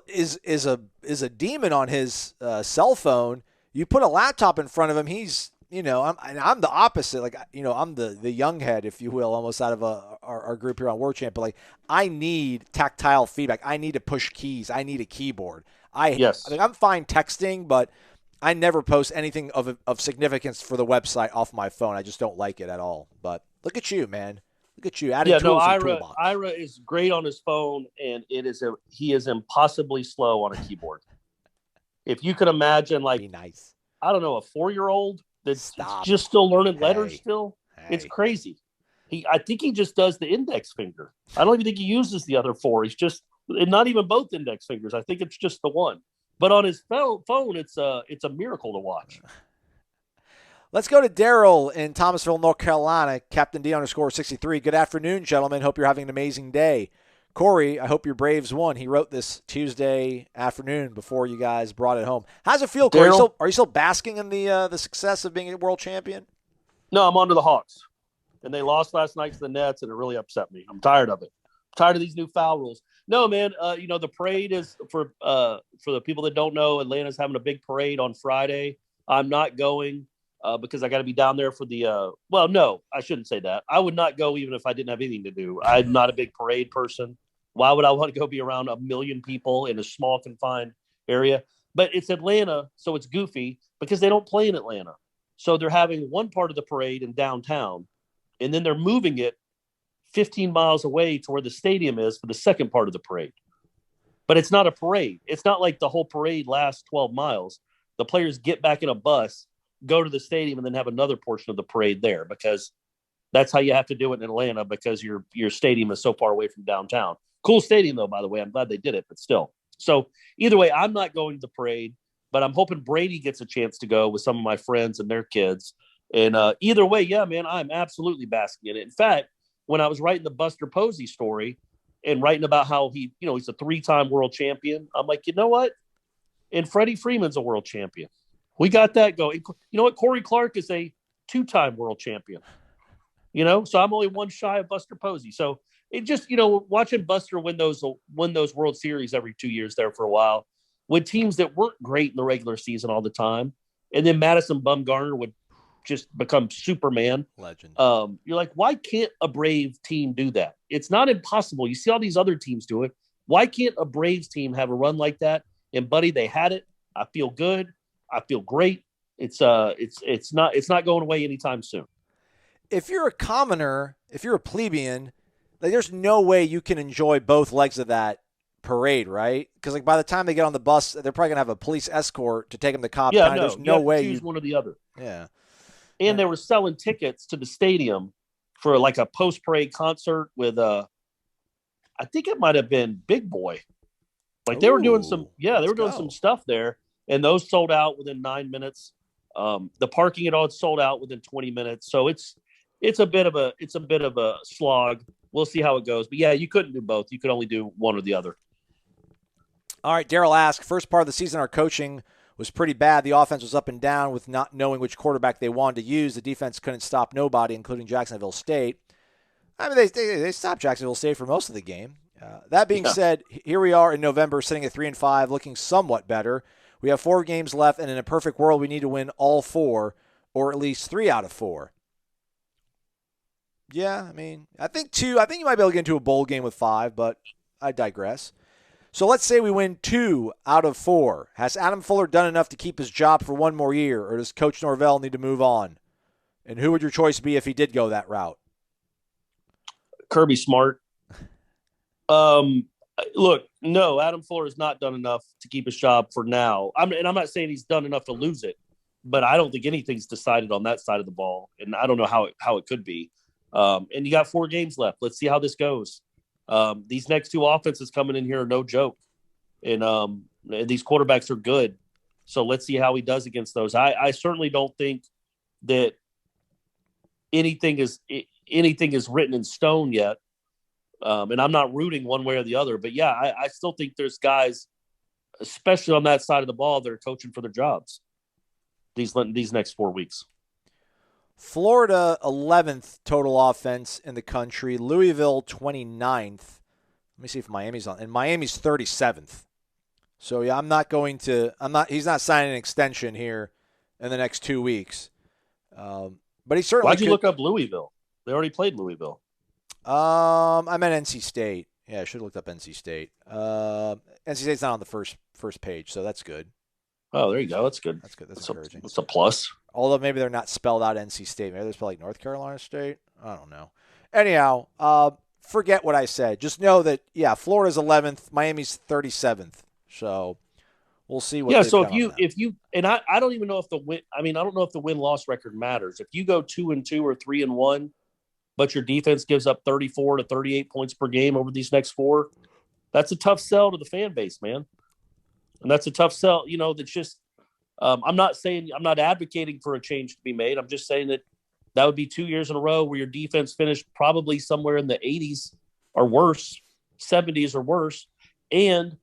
[SPEAKER 1] is a demon on his cell phone. You put a laptop in front of him, he's, I'm the opposite. Like, I'm the young head, if you will, almost out of our group here on Warchant. But like, I need tactile feedback. I need to push keys. I need a keyboard. I'm fine texting, but I never post anything of significance for the website off my phone. I just don't like it at all. But look at you, man. Look at you adding tools to the toolbox.
[SPEAKER 5] Ira is great on his phone, and he is impossibly slow on a keyboard. If you could imagine, like,
[SPEAKER 1] be nice.
[SPEAKER 5] I don't know, a 4-year-old that's just still learning letters still. It's crazy. I think he just does the index finger. I don't even think he uses the other 4. He's just, and not even both index fingers. I think it's just the one. But on his phone, it's a miracle to watch.
[SPEAKER 1] Let's go to Daryl in Thomasville, North Carolina, Captain D_63. Good afternoon, gentlemen. Hope you're having an amazing day. Corey, I hope your Braves won. He wrote this Tuesday afternoon before you guys brought it home. How's it feel, Corey? Are you still basking in the success of being a world champion?
[SPEAKER 5] No, I'm on to the Hawks. And they lost last night to the Nets, and it really upset me. I'm tired of it. I'm tired of these new foul rules. No, man, the parade is for the people that don't know, Atlanta's having a big parade on Friday. I'm not going because I got to be down there for the no, I shouldn't say that. I would not go even if I didn't have anything to do. I'm not a big parade person. Why would I want to go be around a million people in a small confined area? But it's Atlanta, so it's goofy because they don't play in Atlanta. So they're having one part of the parade in downtown, and then they're moving it 15 miles away to where the stadium is for the second part of the parade. But it's not a parade. It's not like the whole parade lasts 12 miles. The players get back in a bus, go to the stadium, and then have another portion of the parade there because that's how you have to do it in Atlanta because your stadium is so far away from downtown. Cool stadium, though, by the way. I'm glad they did it, but still. So either way, I'm not going to the parade, but I'm hoping Brady gets a chance to go with some of my friends and their kids. And either way, yeah, man, I'm absolutely basking in it. In fact, when I was writing the Buster Posey story and writing about how he's a 3-time world champion, I'm like, you know what? And Freddie Freeman's a world champion. We got that going. You know what? Corey Clark is a 2-time world champion. So I'm only one shy of Buster Posey. So it just, watching Buster win those World Series every 2 years there for a while with teams that weren't great in the regular season all the time. And then Madison Bumgarner would just become Superman.
[SPEAKER 1] Legend.
[SPEAKER 5] You're like, why can't a Brave team do that? It's not impossible. You see all these other teams do it. Why can't a Braves team have a run like that? And buddy, they had it. I feel good. I feel great. It's not going away anytime soon.
[SPEAKER 1] If you're a commoner, if you're a plebeian, there's no way you can enjoy both legs of that parade, right? Because by the time they get on the bus, they're probably gonna have a police escort to take them to Cobb County. There's no way
[SPEAKER 5] you choose one or the other.
[SPEAKER 1] Yeah.
[SPEAKER 5] And they were selling tickets to the stadium for like a post parade concert with I think it might have been Big Boy. Like they were doing some stuff there, and those sold out within 9 minutes. The parking all sold out within 20 minutes. So it's a bit of a slog. We'll see how it goes. But yeah, you couldn't do both. You could only do one or the other.
[SPEAKER 1] All right, Daryl asked, first part of the season, our coaching was pretty bad. The offense was up and down with not knowing which quarterback they wanted to use. The defense couldn't stop nobody, including Jacksonville State. I mean, they stopped Jacksonville State for most of the game. That being said, here we are in November, sitting at 3-5, looking somewhat better. We have 4 games left, and in a perfect world, we need to win all 4, or at least 3 out of 4. Yeah, I mean, I think you might be able to get into a bowl game with 5, but I digress. So let's say we win 2 out of 4. Has Adam Fuller done enough to keep his job for 1 more year, or does Coach Norvell need to move on? And who would your choice be if he did go that route?
[SPEAKER 5] Kirby Smart. Look, no, Adam Fuller has not done enough to keep his job for now. I'm not saying he's done enough to lose it, but I don't think anything's decided on that side of the ball, and I don't know how it could be. And you got 4 games left. Let's see how this goes. These next 2 offenses coming in here are no joke, and these quarterbacks are good. So let's see how he does against those. I certainly don't think that anything is written in stone yet. And I'm not rooting one way or the other, but yeah, I still think there's guys, especially on that side of the ball, that are coaching for their jobs these next 4 weeks.
[SPEAKER 1] Florida, 11th total offense in the country. Louisville, 29th. Let me see if Miami's on. And Miami's 37th. So, yeah, he's not signing an extension here in the next 2 weks. But he certainly
[SPEAKER 5] Why'd you look up Louisville? They already played Louisville.
[SPEAKER 1] I meant NC State. Yeah, I should have looked up NC State. NC State's not on the first page, so that's good.
[SPEAKER 5] Oh, there you go. That's good.
[SPEAKER 1] That's good. That's encouraging.
[SPEAKER 5] It's a plus.
[SPEAKER 1] Although maybe they're not spelled out NC State. Maybe they're spelled like North Carolina State. I don't know. Anyhow, forget what I said. Just know that, yeah, Florida's 11th. Miami's 37th. So we'll see what.
[SPEAKER 5] Yeah. So if you and I don't even know if the win. I mean, I don't know if the win-loss record matters. If you go 2-2 or 3-1, but your defense gives up 34 to 38 points per game over these next 4, that's a tough sell to the fan base, man. And that's a tough sell. That's just I'm not advocating for a change to be made. I'm just saying that would be 2 years in a row where your defense finished probably somewhere in the 80s or worse, 70s or worse. And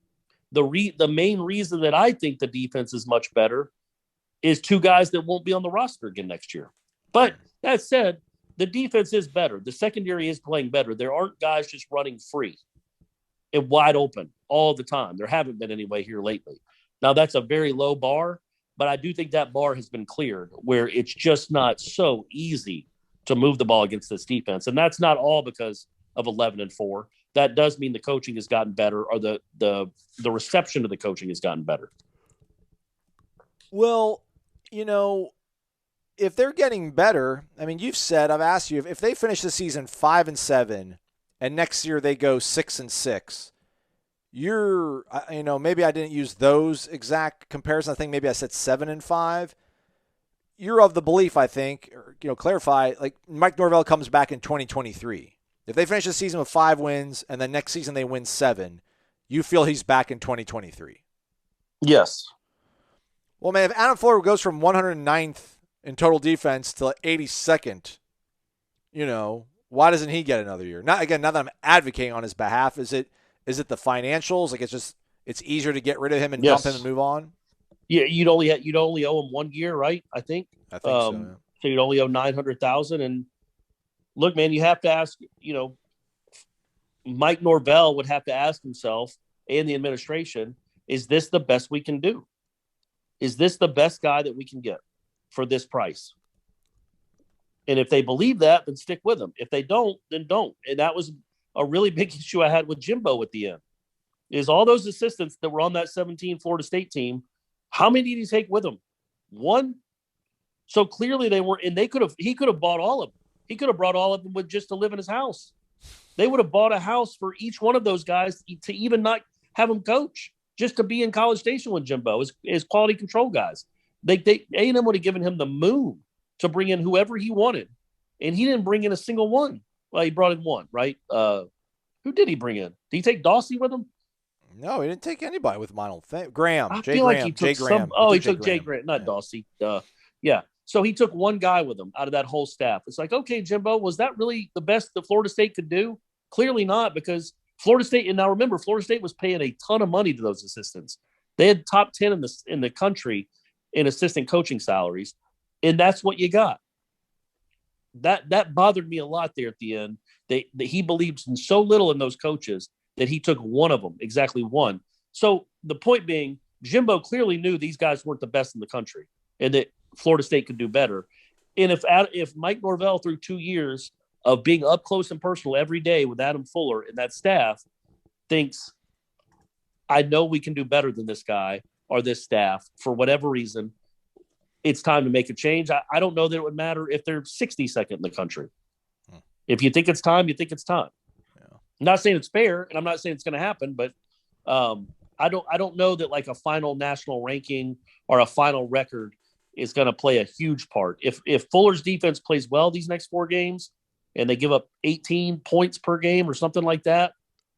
[SPEAKER 5] the main reason that I think the defense is much better is 2 guys that won't be on the roster again next year. But that said, the defense is better. The secondary is playing better. There aren't guys just running free and wide open all the time. There haven't been anyway here lately. Now, that's a very low bar, but I do think that bar has been cleared where it's just not so easy to move the ball against this defense. And that's not all because of 11-4. That does mean the coaching has gotten better, or the reception of the coaching has gotten better.
[SPEAKER 1] Well, if they're getting better, I mean, I've asked you, if they finish the season 5-7 and next year they go 6-6, maybe I didn't use those exact comparisons. I think maybe I said 7-5. You're of the belief, I think, or, clarify, like Mike Norvell comes back in 2023. If they finish the season with 5 wins and then next season they win 7, you feel he's back in 2023?
[SPEAKER 5] Yes. Well,
[SPEAKER 1] man, if Adam Fuller goes from 109th in total defense to 82nd, why doesn't he get another year? Not that I'm advocating on his behalf. Is it the financials? Like it's easier to get rid of him and dump him and move on?
[SPEAKER 5] Yeah, you'd only owe him 1 year, right? I think
[SPEAKER 1] so. Yeah.
[SPEAKER 5] So you'd only owe $900,000. And look, man, you have to ask. Mike Norvell would have to ask himself and the administration: is this the best we can do? Is this the best guy that we can get for this price? And if they believe that, then stick with him. If they don't, then don't. And that was a really big issue I had with Jimbo at the end. Is all those assistants that were on that 17 Florida State team, how many did he take with him? 1. So clearly they weren't, and he could have bought all of them. He could have brought all of them with just to live in his house. They would have bought a house for each one of those guys to even not have them coach, just to be in College Station with Jimbo as quality control guys. A&M would have given him the moon to bring in whoever he wanted, and he didn't bring in a single one. Well, he brought in 1, right? Who did he bring in? Did he take Dawsey with him?
[SPEAKER 1] No, he didn't take anybody with him. I don't think. Graham.
[SPEAKER 5] I
[SPEAKER 1] Jay
[SPEAKER 5] feel
[SPEAKER 1] Graham.
[SPEAKER 5] like he took
[SPEAKER 1] Jay Graham.
[SPEAKER 5] he took Jay Graham, not Dawsey. Yeah. So he took 1 guy with him out of that whole staff. It's like, okay, Jimbo, was that really the best that Florida State could do? Clearly not, because Florida State, and now remember, Florida State was paying a ton of money to those assistants. They had top 10 in the country in assistant coaching salaries, and that's what you got. That bothered me a lot there at the end. That he believes in so little in those coaches that he took 1 of them, exactly 1. So the point being, Jimbo clearly knew these guys weren't the best in the country, and that Florida State could do better. And if Mike Norvell, through 2 years of being up close and personal every day with Adam Fuller and that staff, thinks, I know we can do better than this guy or this staff for whatever reason, it's time to make a change. I don't know that it would matter if they're 62nd in the country. If you think it's time, you think it's time. Yeah. I'm not saying it's fair, and I'm not saying it's going to happen, but I don't know that like a final national ranking or a final record is going to play a huge part. If Fuller's defense plays well these next 4 games and they give up 18 points per game or something like that,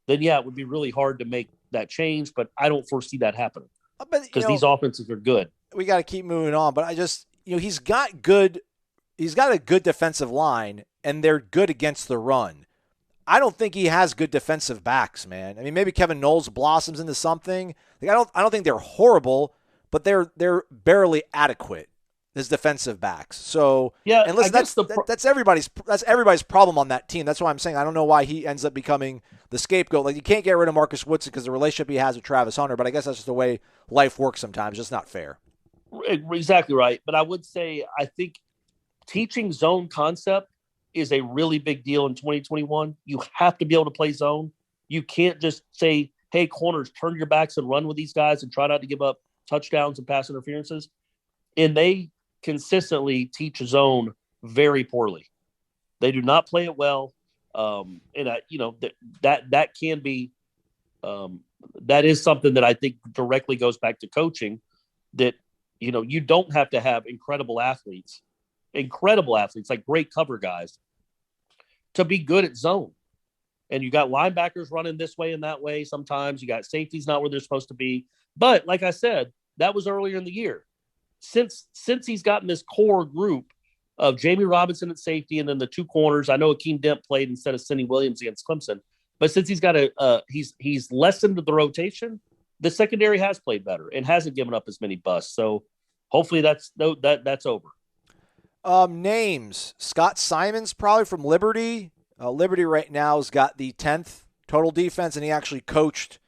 [SPEAKER 5] then yeah, it would be really hard to make that change, but I don't foresee that happening because these offenses are good.
[SPEAKER 1] We got to keep moving on, but I just, he's got a good defensive line and they're good against the run. I don't think he has good defensive backs, man. I mean, maybe Kevin Noles blossoms into something. Like, I don't think they're horrible, but they're barely adequate as defensive backs. So
[SPEAKER 5] yeah,
[SPEAKER 1] and listen, that's everybody's problem on that team. That's why I'm saying I don't know why he ends up becoming the scapegoat. Like, you can't get rid of Marcus Woodson because the relationship he has with Travis Hunter, but I guess that's just the way life works sometimes. It's just not fair.
[SPEAKER 5] Exactly right. But I would say I think teaching zone concept is a really big deal in 2021. You have to be able to play zone. You can't just say, hey, corners, turn your backs and run with these guys and try not to give up touchdowns and pass interferences. And they consistently teach zone very poorly. They do not play it well. That can be that is something that I think directly goes back to coaching, that, you don't have to have incredible athletes like great cover guys to be good at zone. And you got linebackers running this way and that way. Sometimes you got safeties not where they're supposed to be. But like I said, that was earlier in the year. since he's gotten this core group of Jamie Robinson at safety and then the two corners. I know Akeem Dent played instead of Cindy Williams against Clemson, but since he's got he's lessened the rotation, the secondary has played better and hasn't given up as many busts. So hopefully that's over.
[SPEAKER 1] Names. Scott Simons, probably from Liberty. Liberty right now has got the 10th total defense, and he actually coached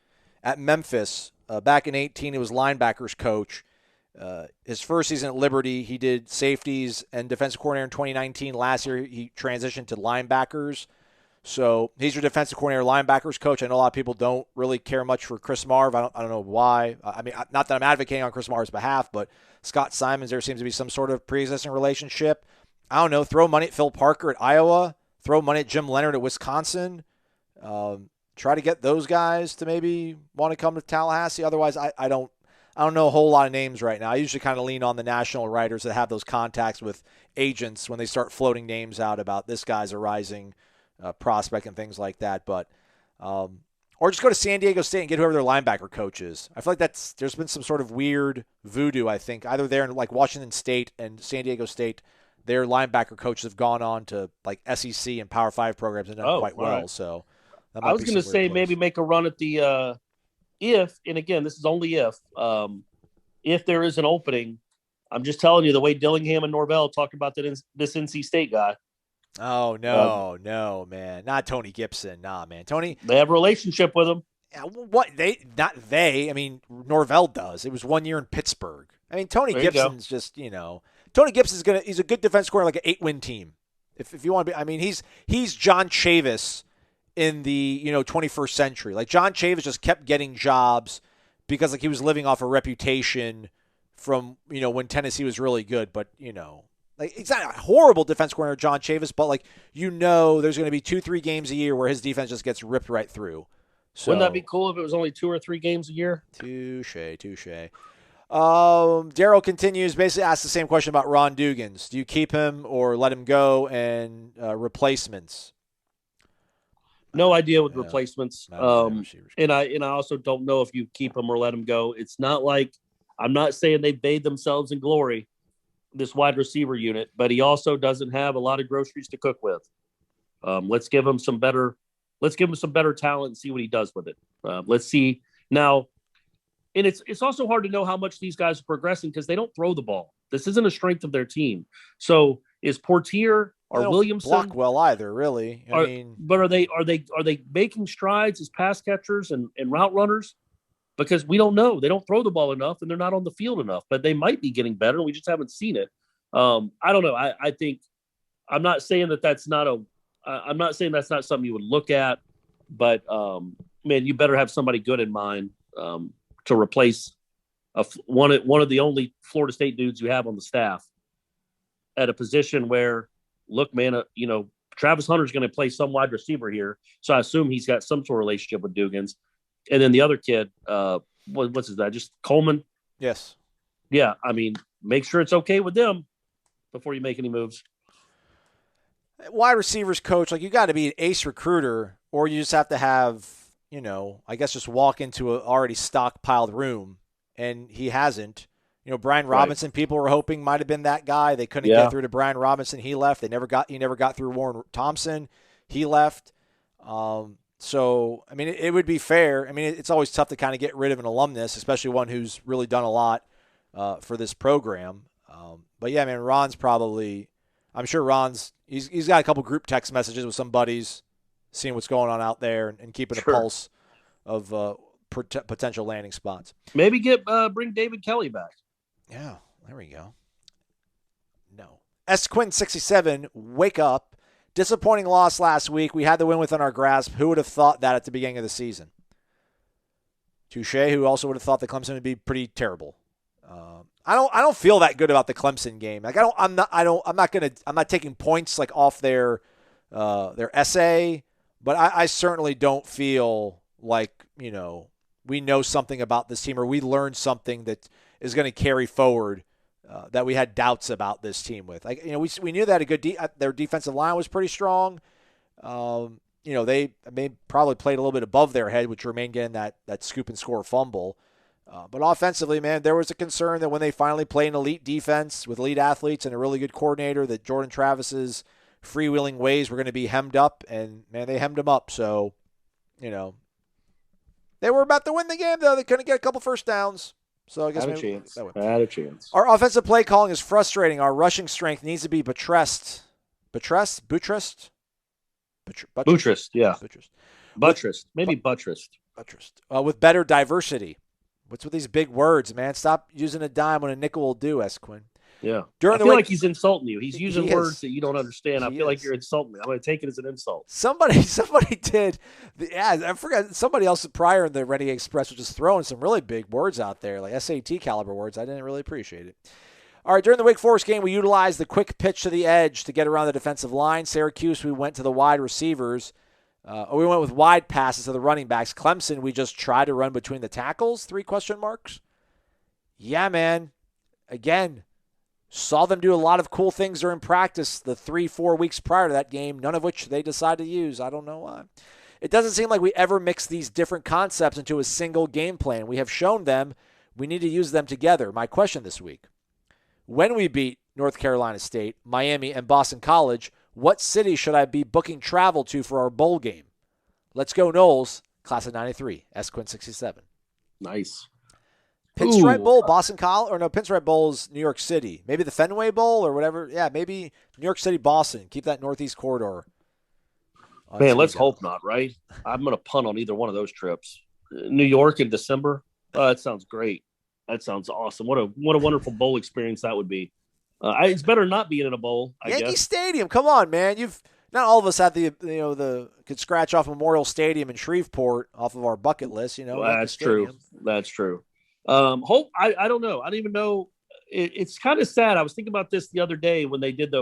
[SPEAKER 1] at Memphis. Back in 2018, he was linebackers coach. His first season at Liberty, he did safeties and defensive coordinator in 2019. Last year, he transitioned to linebackers. So he's your defensive coordinator, linebackers coach. I know a lot of people don't really care much for Chris Marv. I don't know why. I mean, not that I'm advocating on Chris Marv's behalf, but Scott Simons, there seems to be some sort of pre-existing relationship. I don't know. Throw money at Phil Parker at Iowa. Throw money at Jim Leonard at Wisconsin. Try to get those guys to maybe want to come to Tallahassee. Otherwise, I don't know a whole lot of names right now. I usually kind of lean on the national writers that have those contacts with agents when they start floating names out about this guy's a rising prospect and things like that. But or just go to San Diego State and get whoever their linebacker coach is. I feel like there's been some sort of weird voodoo, I think, either there in like Washington State and San Diego State. Their linebacker coaches have gone on to like SEC and Power 5 programs and done quite well. Right. So
[SPEAKER 5] I was going to say maybe make a run at the if, and again, this is only if there is an opening. I'm just telling you, the way Dillingham and Norvell talked about this NC State guy.
[SPEAKER 1] Oh, no, man. Not Tony Gibson. Nah, man. Tony.
[SPEAKER 5] They have a relationship with him.
[SPEAKER 1] What? I mean, Norvell does. It was 1 year in Pittsburgh. I mean, Tony Gibson's just, Tony Gibson's he's a good defense corner, like an 8-win team. If you want to be, I mean, he's John Chavis in the 21st century. Like John Chavis just kept getting jobs because like he was living off a reputation from when Tennessee was really good. But like it's not a horrible defense corner, John Chavis, but like there's going to be 2-3 games a year where his defense just gets ripped right through. So,
[SPEAKER 5] wouldn't that be cool if it was only 2 or 3 games a year?
[SPEAKER 1] Touche. Daryl continues, basically asks the same question about Ron Dugans. Do you keep him or let him go, and replacements?
[SPEAKER 5] No idea with replacements. And I also don't know if you keep him or let him go. It's not like I'm not saying they bathe themselves in glory, this wide receiver unit, but he also doesn't have a lot of groceries to cook with. Let's give him some better talent and see what he does with it. Let's see now. And it's also hard to know how much these guys are progressing because they don't throw the ball. This isn't a strength of their team. So is Portier or Williamson
[SPEAKER 1] block well either? Really?
[SPEAKER 5] But are they making strides as pass catchers and route runners? Because we don't know. They don't throw the ball enough and they're not on the field enough. But they might be getting better. We just haven't seen it. I don't know. I think I'm not saying that's not something you would look at. But man, you better have somebody good in mind. To replace one of the only Florida State dudes you have on the staff at a position where, look, man, Travis Hunter's going to play some wide receiver here, so I assume he's got some sort of relationship with Dugans, and then the other kid, what's his name? Just Coleman.
[SPEAKER 1] Yes.
[SPEAKER 5] Yeah, I mean, make sure it's okay with them before you make any moves.
[SPEAKER 1] Wide receivers coach, like you got to be an ace recruiter, or you just have to have. I guess just walk into an already stockpiled room, and he hasn't. Brian Robinson, people were hoping might have been that guy. They couldn't get through to Brian Robinson. He left. He never got through Warren Thompson. He left. So, I mean, it would be fair. I mean, it's always tough to kind of get rid of an alumnus, especially one who's really done a lot for this program. But, yeah, man, Ron's probably – I'm sure he's got a couple group text messages with some buddies, seeing what's going on out there and keeping a pulse of potential landing spots.
[SPEAKER 5] Maybe bring David Kelly back.
[SPEAKER 1] Yeah, there we go. No. S. Quinn 67, wake up. Disappointing loss last week. We had the win within our grasp. Who would have thought that at the beginning of the season? Touche, who also would have thought that Clemson would be pretty terrible. I don't feel that good about the Clemson game. Like I'm not taking points like off their essay. But I certainly don't feel like, we know something about this team or we learned something that is going to carry forward that we had doubts about this team with. Like, we knew that their defensive line was pretty strong. They probably played a little bit above their head with Jermaine getting that scoop and score fumble. But offensively, man, there was a concern that when they finally play an elite defense with elite athletes and a really good coordinator, that Jordan Travis's freewheeling ways were going to be hemmed up, and, man, they hemmed them up. So, they were about to win the game, though. They couldn't get a couple first downs. So I guess
[SPEAKER 5] Had a chance.
[SPEAKER 1] Our offensive play calling is frustrating. Our rushing strength needs to be buttressed. Buttressed?
[SPEAKER 5] Buttressed.
[SPEAKER 1] With better diversity. What's with these big words, man? Stop using a dime when a nickel will do, S. Quinn.
[SPEAKER 5] Yeah. I feel like he's insulting you. He's using words that you don't understand. I feel like you're insulting me. I'm going to take it as an insult.
[SPEAKER 1] Somebody did. I forgot. Somebody else prior in the Renegade Express was just throwing some really big words out there, like SAT caliber words. I didn't really appreciate it. All right, during the Wake Forest game, we utilized the quick pitch to the edge to get around the defensive line. Syracuse, we went to the wide receivers. We went with wide passes to the running backs. Clemson, we just tried to run between the tackles, 3 question marks. Yeah, man. Again, saw them do a lot of cool things during practice the 3-4 weeks prior to that game, none of which they decided to use. I don't know why. It doesn't seem like we ever mix these different concepts into a single game plan. We have shown them we need to use them together. My question this week, when we beat North Carolina State, Miami, and Boston College, what city should I be booking travel to for our bowl game? Let's go Noles, class of 93, Quinn 67.
[SPEAKER 5] Nice.
[SPEAKER 1] Pinstripe Bowl, Boston College, or no, Pinstripe Bowl is New York City. Maybe the Fenway Bowl or whatever. Yeah, maybe New York City, Boston. Keep that Northeast corridor.
[SPEAKER 5] Man, let's hope not, right? I'm going to punt on either one of those trips. New York in December. That sounds great. That sounds awesome. What a wonderful bowl experience that would be. It's better not being in a bowl, I
[SPEAKER 1] Yankee
[SPEAKER 5] guess.
[SPEAKER 1] Stadium, come on, man. Not all of us had could scratch off Memorial Stadium in Shreveport off of our bucket list.
[SPEAKER 5] That's true. That's true. Hope. I don't know. I don't even know. It's kind of sad. I was thinking about this the other day when they did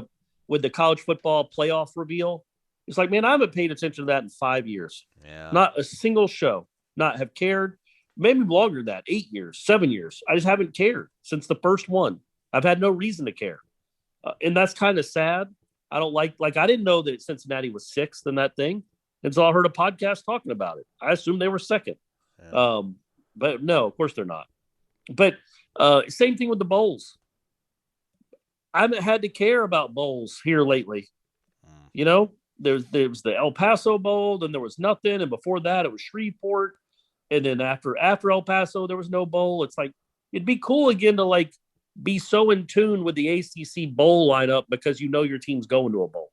[SPEAKER 5] with the college football playoff reveal. It's like, man, I haven't paid attention to that in 5 years.
[SPEAKER 1] Yeah.
[SPEAKER 5] Not a single show. Not have cared. Maybe longer than that. 8 years, 7 years. I just haven't cared since the first one. I've had no reason to care. And that's kind of sad. I don't like I didn't know that Cincinnati was 6th in that thing until I heard a podcast talking about it. I assumed they were 2nd.
[SPEAKER 1] Yeah.
[SPEAKER 5] But no, of course they're not. But same thing with the bowls. I haven't had to care about bowls here lately. There was the El Paso Bowl, then there was nothing. And before that, it was Shreveport. And then after El Paso, there was no bowl. It's like, it'd be cool again to be so in tune with the ACC bowl lineup because your team's going to a bowl.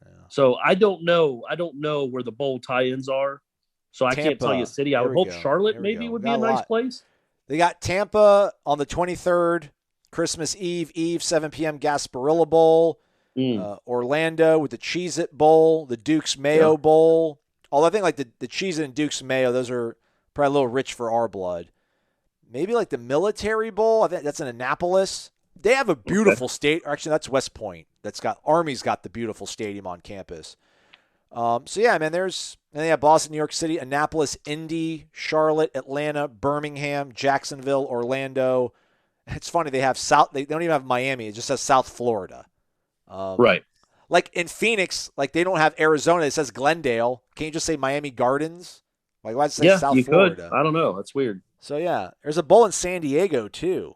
[SPEAKER 5] Yeah. So I don't know where the bowl tie-ins are. So I can't tell you a city. I would hope Charlotte maybe would be a nice place.
[SPEAKER 1] They got Tampa on the 23rd, Christmas Eve, 7 p.m. Gasparilla Bowl. Orlando with the Cheez-It Bowl, the Duke's Mayo Bowl. Although I think the Cheez-It and Duke's Mayo, those are probably a little rich for our blood. Maybe the Military Bowl. I think that's in Annapolis. They have a beautiful state. Actually, that's West Point. Army's got the beautiful stadium on campus. So yeah, man. And they have Boston, New York City, Annapolis, Indy, Charlotte, Atlanta, Birmingham, Jacksonville, Orlando. It's funny they have They don't even have Miami. It just says South Florida.
[SPEAKER 5] Right.
[SPEAKER 1] Like in Phoenix, they don't have Arizona. It says Glendale. Can't you just say Miami Gardens? Why does it say South Florida?
[SPEAKER 5] Could. I don't know. That's weird.
[SPEAKER 1] So yeah, there's a bowl in San Diego too.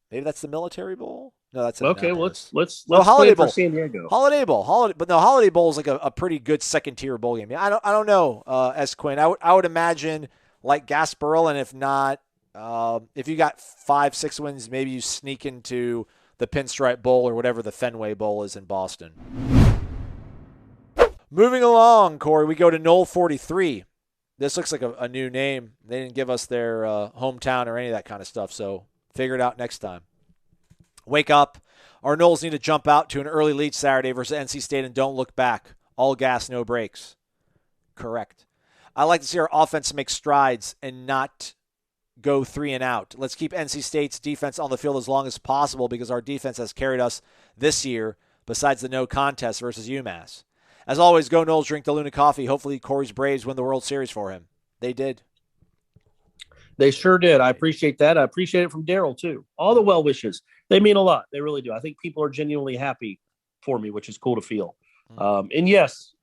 [SPEAKER 1] Maybe that's the Military Bowl. No, that's
[SPEAKER 5] okay. Let's
[SPEAKER 1] Holiday Bowl
[SPEAKER 5] for San Diego.
[SPEAKER 1] Holiday Bowl. Holiday Bowl is a pretty good second tier bowl game. I don't know. S. Quinn. I would imagine Gasparilla, and if not, if you got 5-6 wins, maybe you sneak into the Pinstripe Bowl or whatever the Fenway Bowl is in Boston. Moving along, Corey, we go to Knoll 43. This looks like a new name. They didn't give us their hometown or any of that kind of stuff, so figure it out next time. Wake up. Our Noles need to jump out to an early lead Saturday versus NC State and don't look back. All gas, no brakes. Correct. I like to see our offense make strides and not go 3 and out. Let's keep NC State's defense on the field as long as possible because our defense has carried us this year besides the no contest versus UMass. As always, go Noles, drink DeLuna coffee. Hopefully Corey's Braves win the World Series for him. They did.
[SPEAKER 5] They sure did. I appreciate that. I appreciate it from Daryl, too. All the well wishes. They mean a lot. They really do. I think people are genuinely happy for me, which is cool to feel. And yes,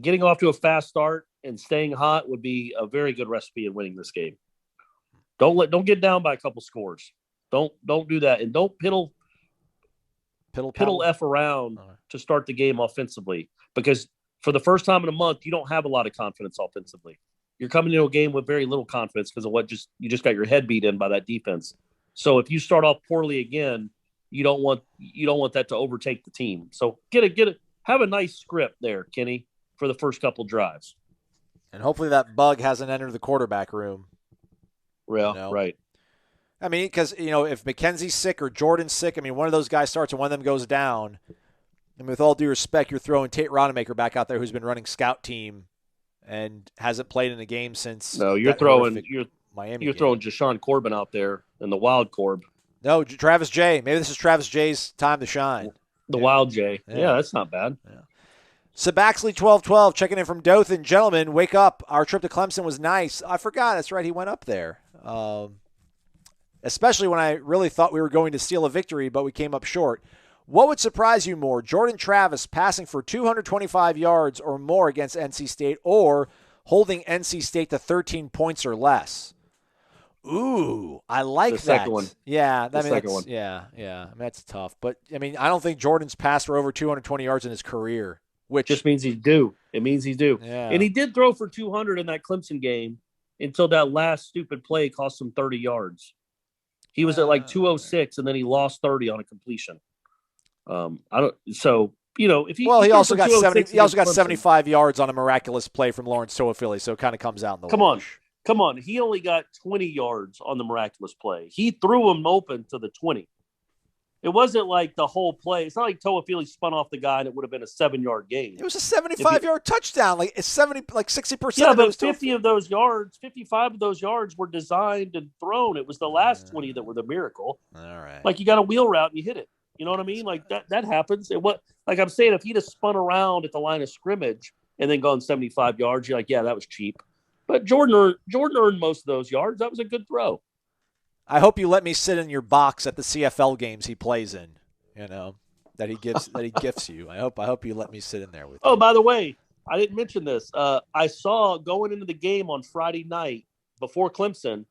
[SPEAKER 5] getting off to a fast start and staying hot would be a very good recipe in winning this game. Don't get down by a couple scores. Don't do that, and don't piddle F around to start the game offensively, because for the first time in a month, you don't have a lot of confidence offensively. You're coming into a game with very little confidence because of you just got your head beat in by that defense. So if you start off poorly again, you don't want that to overtake the team. So have a nice script there, Kenny, for the first couple drives.
[SPEAKER 1] And hopefully that bug hasn't entered the quarterback room.
[SPEAKER 5] Well, right.
[SPEAKER 1] I mean, because, if McKenzie's sick or Jordan's sick, I mean, one of those guys starts and one of them goes down. And with all due respect, you're throwing Tate Rodemaker back out there, who's been running scout team and hasn't played in a game since.
[SPEAKER 5] No, you're throwing
[SPEAKER 1] Miami.
[SPEAKER 5] You're throwing Jashawn Corbin out there in the wild Corb.
[SPEAKER 1] No, Travis J. Maybe this is Travis J's time to shine.
[SPEAKER 5] The wild J. Yeah, that's not bad.
[SPEAKER 1] Yeah. Sabaxley 1212 checking in from Dothan. Gentlemen, wake up. Our trip to Clemson was nice. I forgot. That's right. He went up there. Especially when I really thought we were going to steal a victory, but we came up short. What would surprise you more, Jordan Travis passing for 225 yards or more against NC State, or holding NC State to 13 points or less? Ooh, I like that.
[SPEAKER 5] Second one.
[SPEAKER 1] Yeah,
[SPEAKER 5] second one.
[SPEAKER 1] Yeah. I mean, that's tough. But, I mean, I don't think Jordan's passed for over 220 yards in his career, which
[SPEAKER 5] just means he's due. It means he's due.
[SPEAKER 1] Yeah.
[SPEAKER 5] And he did throw for 200 in that Clemson game until that last stupid play cost him 30 yards. He was at like 206, and then he lost 30 on a completion. If he
[SPEAKER 1] he also got 70. He also got
[SPEAKER 5] Clemson,
[SPEAKER 1] 75 yards on a miraculous play from Lawrence Toafili, so it kind of comes out in the wash.
[SPEAKER 5] Come on. He only got 20 yards on the miraculous play. He threw him open to the 20. It wasn't like the whole play. It's not like Toafili spun off the guy and it would have been a 7-yard gain.
[SPEAKER 1] It was a 75-yard touchdown. Like it's 60%.
[SPEAKER 5] Yeah, but 55 of those yards were designed and thrown. It was the last 20 that were the miracle.
[SPEAKER 1] All right.
[SPEAKER 5] Like you got a wheel route and you hit it. You know what I mean? Like that happens. Like I'm saying, if he'd have spun around at the line of scrimmage and then gone 75 yards, you're like, yeah, that was cheap. But Jordan earned most of those yards. That was a good throw.
[SPEAKER 1] I hope you let me sit in your box at the CFL games he plays in. That he gifts you. I hope you let me sit in there with you.
[SPEAKER 5] Oh, by the way, I didn't mention this. I saw going into the game on Friday night before Clemson,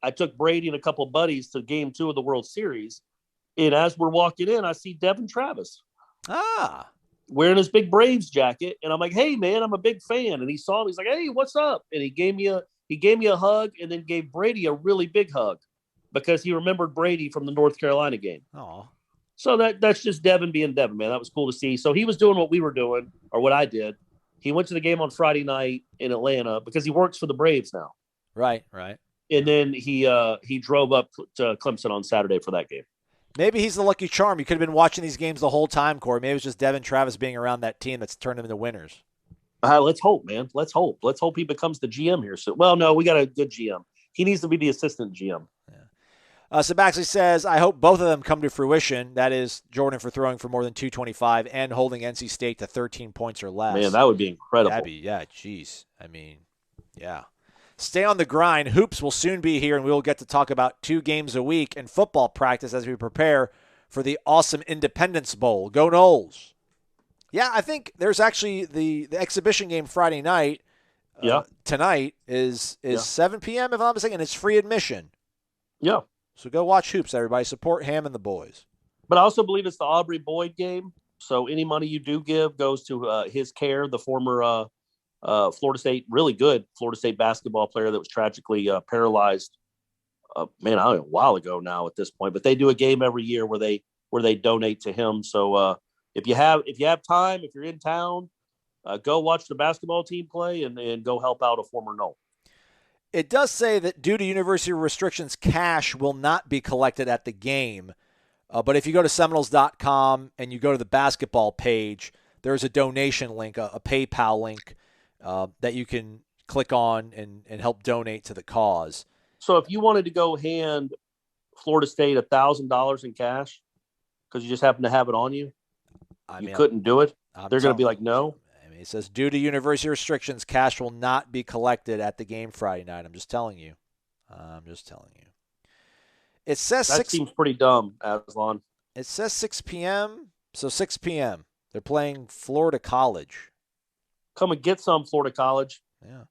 [SPEAKER 5] I took Brady and a couple of buddies to Game 2 of the World Series. And as we're walking in, I see Devin Travis. Wearing his big Braves jacket. And I'm like, hey, man, I'm a big fan. And he saw me. He's like, hey, what's up? And he gave me a hug and then gave Brady a really big hug because he remembered Brady from the North Carolina game.
[SPEAKER 1] Oh.
[SPEAKER 5] So that's just Devin being Devin, man. That was cool to see. So he was doing what we were doing, or what I did. He went to the game on Friday night in Atlanta because he works for the Braves now.
[SPEAKER 1] Right.
[SPEAKER 5] And then he drove up to Clemson on Saturday for that game.
[SPEAKER 1] Maybe he's the lucky charm. You could have been watching these games the whole time, Corey. Maybe it was just Devin Travis being around that team that's turned them into winners.
[SPEAKER 5] Let's hope, man. Let's hope he becomes the GM here. So, well, no, we got a good GM. He needs to be the assistant GM.
[SPEAKER 1] Yeah. Sabaxley says, I hope both of them come to fruition. That is Jordan for throwing for more than 225 and holding NC State to 13 points or less.
[SPEAKER 5] Man, that would be incredible.
[SPEAKER 1] Geez. I mean, yeah. Stay on the grind. Hoops will soon be here, and we will get to talk about 2 games a week and football practice as we prepare for the awesome Independence Bowl. Go Noles. Yeah, I think there's actually the exhibition game Friday night. Tonight is 7 p.m., if I'm not mistaken. It's free admission.
[SPEAKER 5] Yeah. So
[SPEAKER 1] go watch Hoops, everybody. Support Ham and the boys.
[SPEAKER 5] But I also believe it's the Aubrey Boyd game. So any money you do give goes to his care, the former Florida State basketball player that was tragically paralyzed. I don't know, a while ago now at this point. But they do a game every year where they donate to him. So if you have time, if you're in town, go watch the basketball team play and go help out a former Nole.
[SPEAKER 1] It does say that due to university restrictions, cash will not be collected at the game. But if you go to Seminoles.com and you go to the basketball page, there's a donation link, a PayPal link that you can click on and help donate to the cause.
[SPEAKER 5] So if you wanted to go hand Florida State $1,000 in cash because you just happen to have it on you, you couldn't do it? They're going to be like, no?
[SPEAKER 1] It says, due to university restrictions, cash will not be collected at the game Friday night. I'm just telling you. It says
[SPEAKER 5] that seems pretty dumb, Aslan.
[SPEAKER 1] It says 6 p.m., so 6 p.m. They're playing Florida College.
[SPEAKER 5] Come and get some, Florida College.
[SPEAKER 1] Yeah.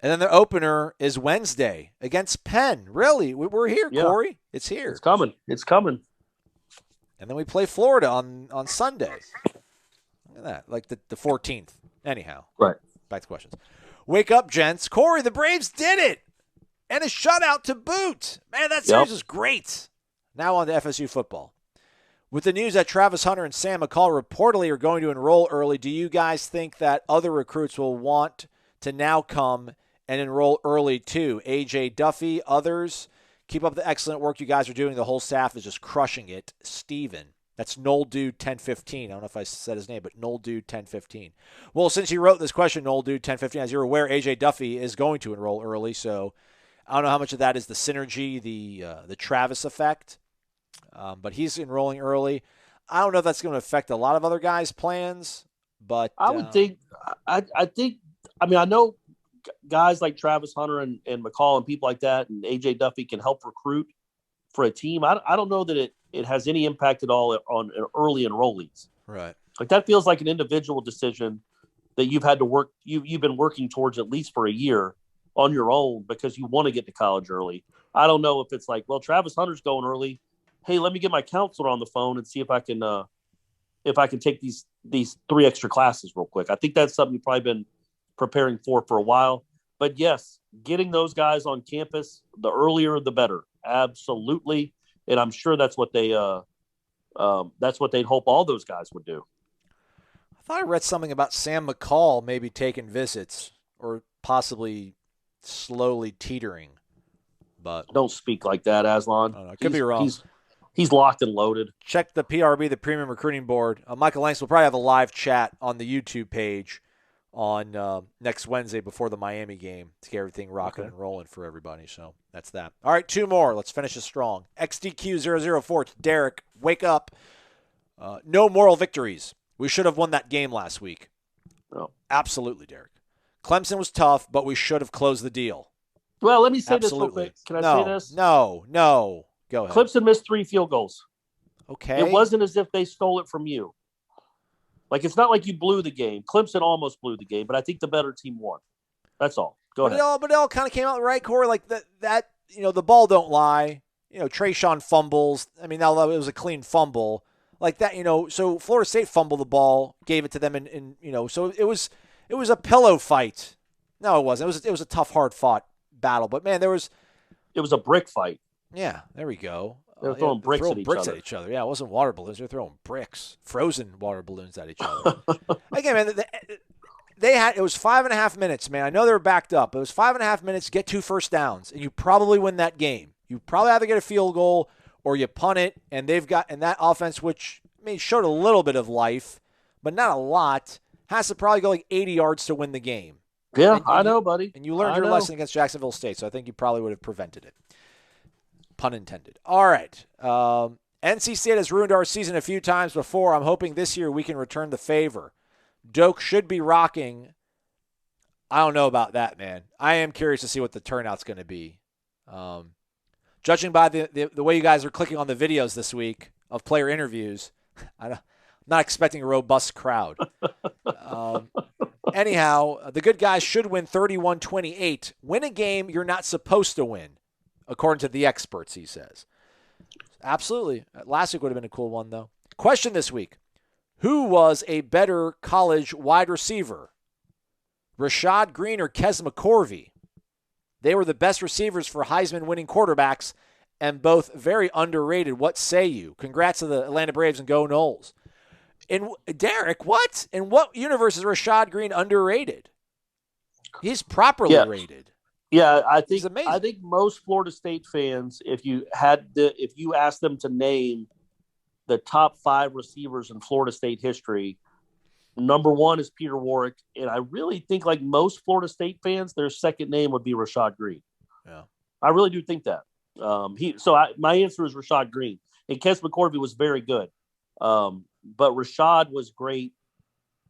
[SPEAKER 1] And then the opener is Wednesday against Penn. Really? We're here,
[SPEAKER 5] Yeah.
[SPEAKER 1] Corey. It's here.
[SPEAKER 5] It's coming. It's coming.
[SPEAKER 1] And then we play Florida on Sunday. Look at that, like the 14th. Anyhow.
[SPEAKER 5] Right.
[SPEAKER 1] Back to questions. Wake up, gents. Corey, the Braves did it. And a shutout to boot. Man, that series is great. Now on to FSU football. With the news that Travis Hunter and Sam McCall reportedly are going to enroll early, do you guys think that other recruits will want to now come and enroll early too? AJ Duffy, others? Keep up the excellent work you guys are doing. The whole staff is just crushing it. Steven. That's Noel Dude 1015. I don't know if I said his name, but Noel Dude 1015. Well, since you wrote this question, Noel Dude 1015, as you're aware, AJ Duffy is going to enroll early, so I don't know how much of that is the synergy, the Travis effect, but he's enrolling early. I don't know if that's going to affect a lot of other guys' plans, but
[SPEAKER 5] I would think. I mean, I know guys like Travis Hunter and McCall and people like that, and AJ Duffy can help recruit for a team. I don't know that it has any impact at all on early enrollees.
[SPEAKER 1] Right.
[SPEAKER 5] Like that feels like an individual decision that you've had to work. You've been working towards at least for a year on your own because you want to get to college early. I don't know if it's like, well, Travis Hunter's going early. Hey, let me get my counselor on the phone and see if I can take these 3 extra classes real quick. I think that's something you've probably been preparing for a while. But yes, getting those guys on campus, the earlier the better. Absolutely. And I'm sure that's what they'd hope all those guys would do.
[SPEAKER 1] I thought I read something about Sam McCall maybe taking visits or possibly slowly teetering. But
[SPEAKER 5] don't speak like that, Aslan.
[SPEAKER 1] I could be wrong.
[SPEAKER 5] He's locked and loaded.
[SPEAKER 1] Check the PRB, the Premium Recruiting Board. Michael Langs will probably have a live chat on the YouTube page on next Wednesday before the Miami game to get everything rocking and rolling for everybody. So that's that. All right, 2 more. Let's finish it strong. XDQ004. It's Derek. Wake up. No moral victories. We should have won that game last week.
[SPEAKER 5] No.
[SPEAKER 1] Absolutely, Derek. Clemson was tough, but we should have closed the deal.
[SPEAKER 5] Well, let me say
[SPEAKER 1] Absolutely.
[SPEAKER 5] this real quick. Can I say this?
[SPEAKER 1] No. Go ahead.
[SPEAKER 5] Clemson missed 3 field goals.
[SPEAKER 1] Okay.
[SPEAKER 5] It wasn't as if they stole it from you. Like, it's not like you blew the game. Clemson almost blew the game, but I think the better team won. That's all. Go ahead.
[SPEAKER 1] But it all kind of came out right, Corey. Like that, the ball don't lie. Trayshawn fumbles. I mean, now it was a clean fumble. Like that, so Florida State fumbled the ball, gave it to them, and so it was a pillow fight. No, it wasn't. It was a tough, hard-fought battle. But, man, it was
[SPEAKER 5] a brick fight.
[SPEAKER 1] Yeah, there we go.
[SPEAKER 5] They were throwing bricks at each other.
[SPEAKER 1] Yeah, it wasn't water balloons. They were throwing bricks, frozen water balloons at each other. Again, man, it was 5.5 minutes, man. I know they were backed up. It was 5.5 minutes, get 2 first downs, and you probably win that game. You probably either get a field goal or you punt it, and that offense, which showed a little bit of life, but not a lot, has to probably go like 80 yards to win the game.
[SPEAKER 5] Yeah, I know, buddy.
[SPEAKER 1] And you learned your lesson against Jacksonville State, so I think you probably would have prevented it. Pun intended. All right. NC State has ruined our season a few times before. I'm hoping this year we can return the favor. Doak should be rocking. I don't know about that, man. I am curious to see what the turnout's going to be. Judging by the way you guys are clicking on the videos this week of player interviews, I'm not expecting a robust crowd. Anyhow, the good guys should win 31-28. Win a game you're not supposed to win, according to the experts, he says. Absolutely. Last week would have been a cool one, though. Question this week. Who was a better college wide receiver? Rashad Greene or Kes McCorvey? They were the best receivers for Heisman-winning quarterbacks and both very underrated. What say you? Congrats to the Atlanta Braves and go Noles. And Derek, what? In what universe is Rashad Greene underrated? He's properly rated.
[SPEAKER 5] Yeah, I think most Florida State fans, if you asked them to name the top 5 receivers in Florida State history, number 1 is Peter Warrick, and I really think like most Florida State fans, their second name would be Rashad Greene.
[SPEAKER 1] Yeah,
[SPEAKER 5] I really do think that. My answer is Rashad Greene, and Kes McCorvey was very good, but Rashad was great.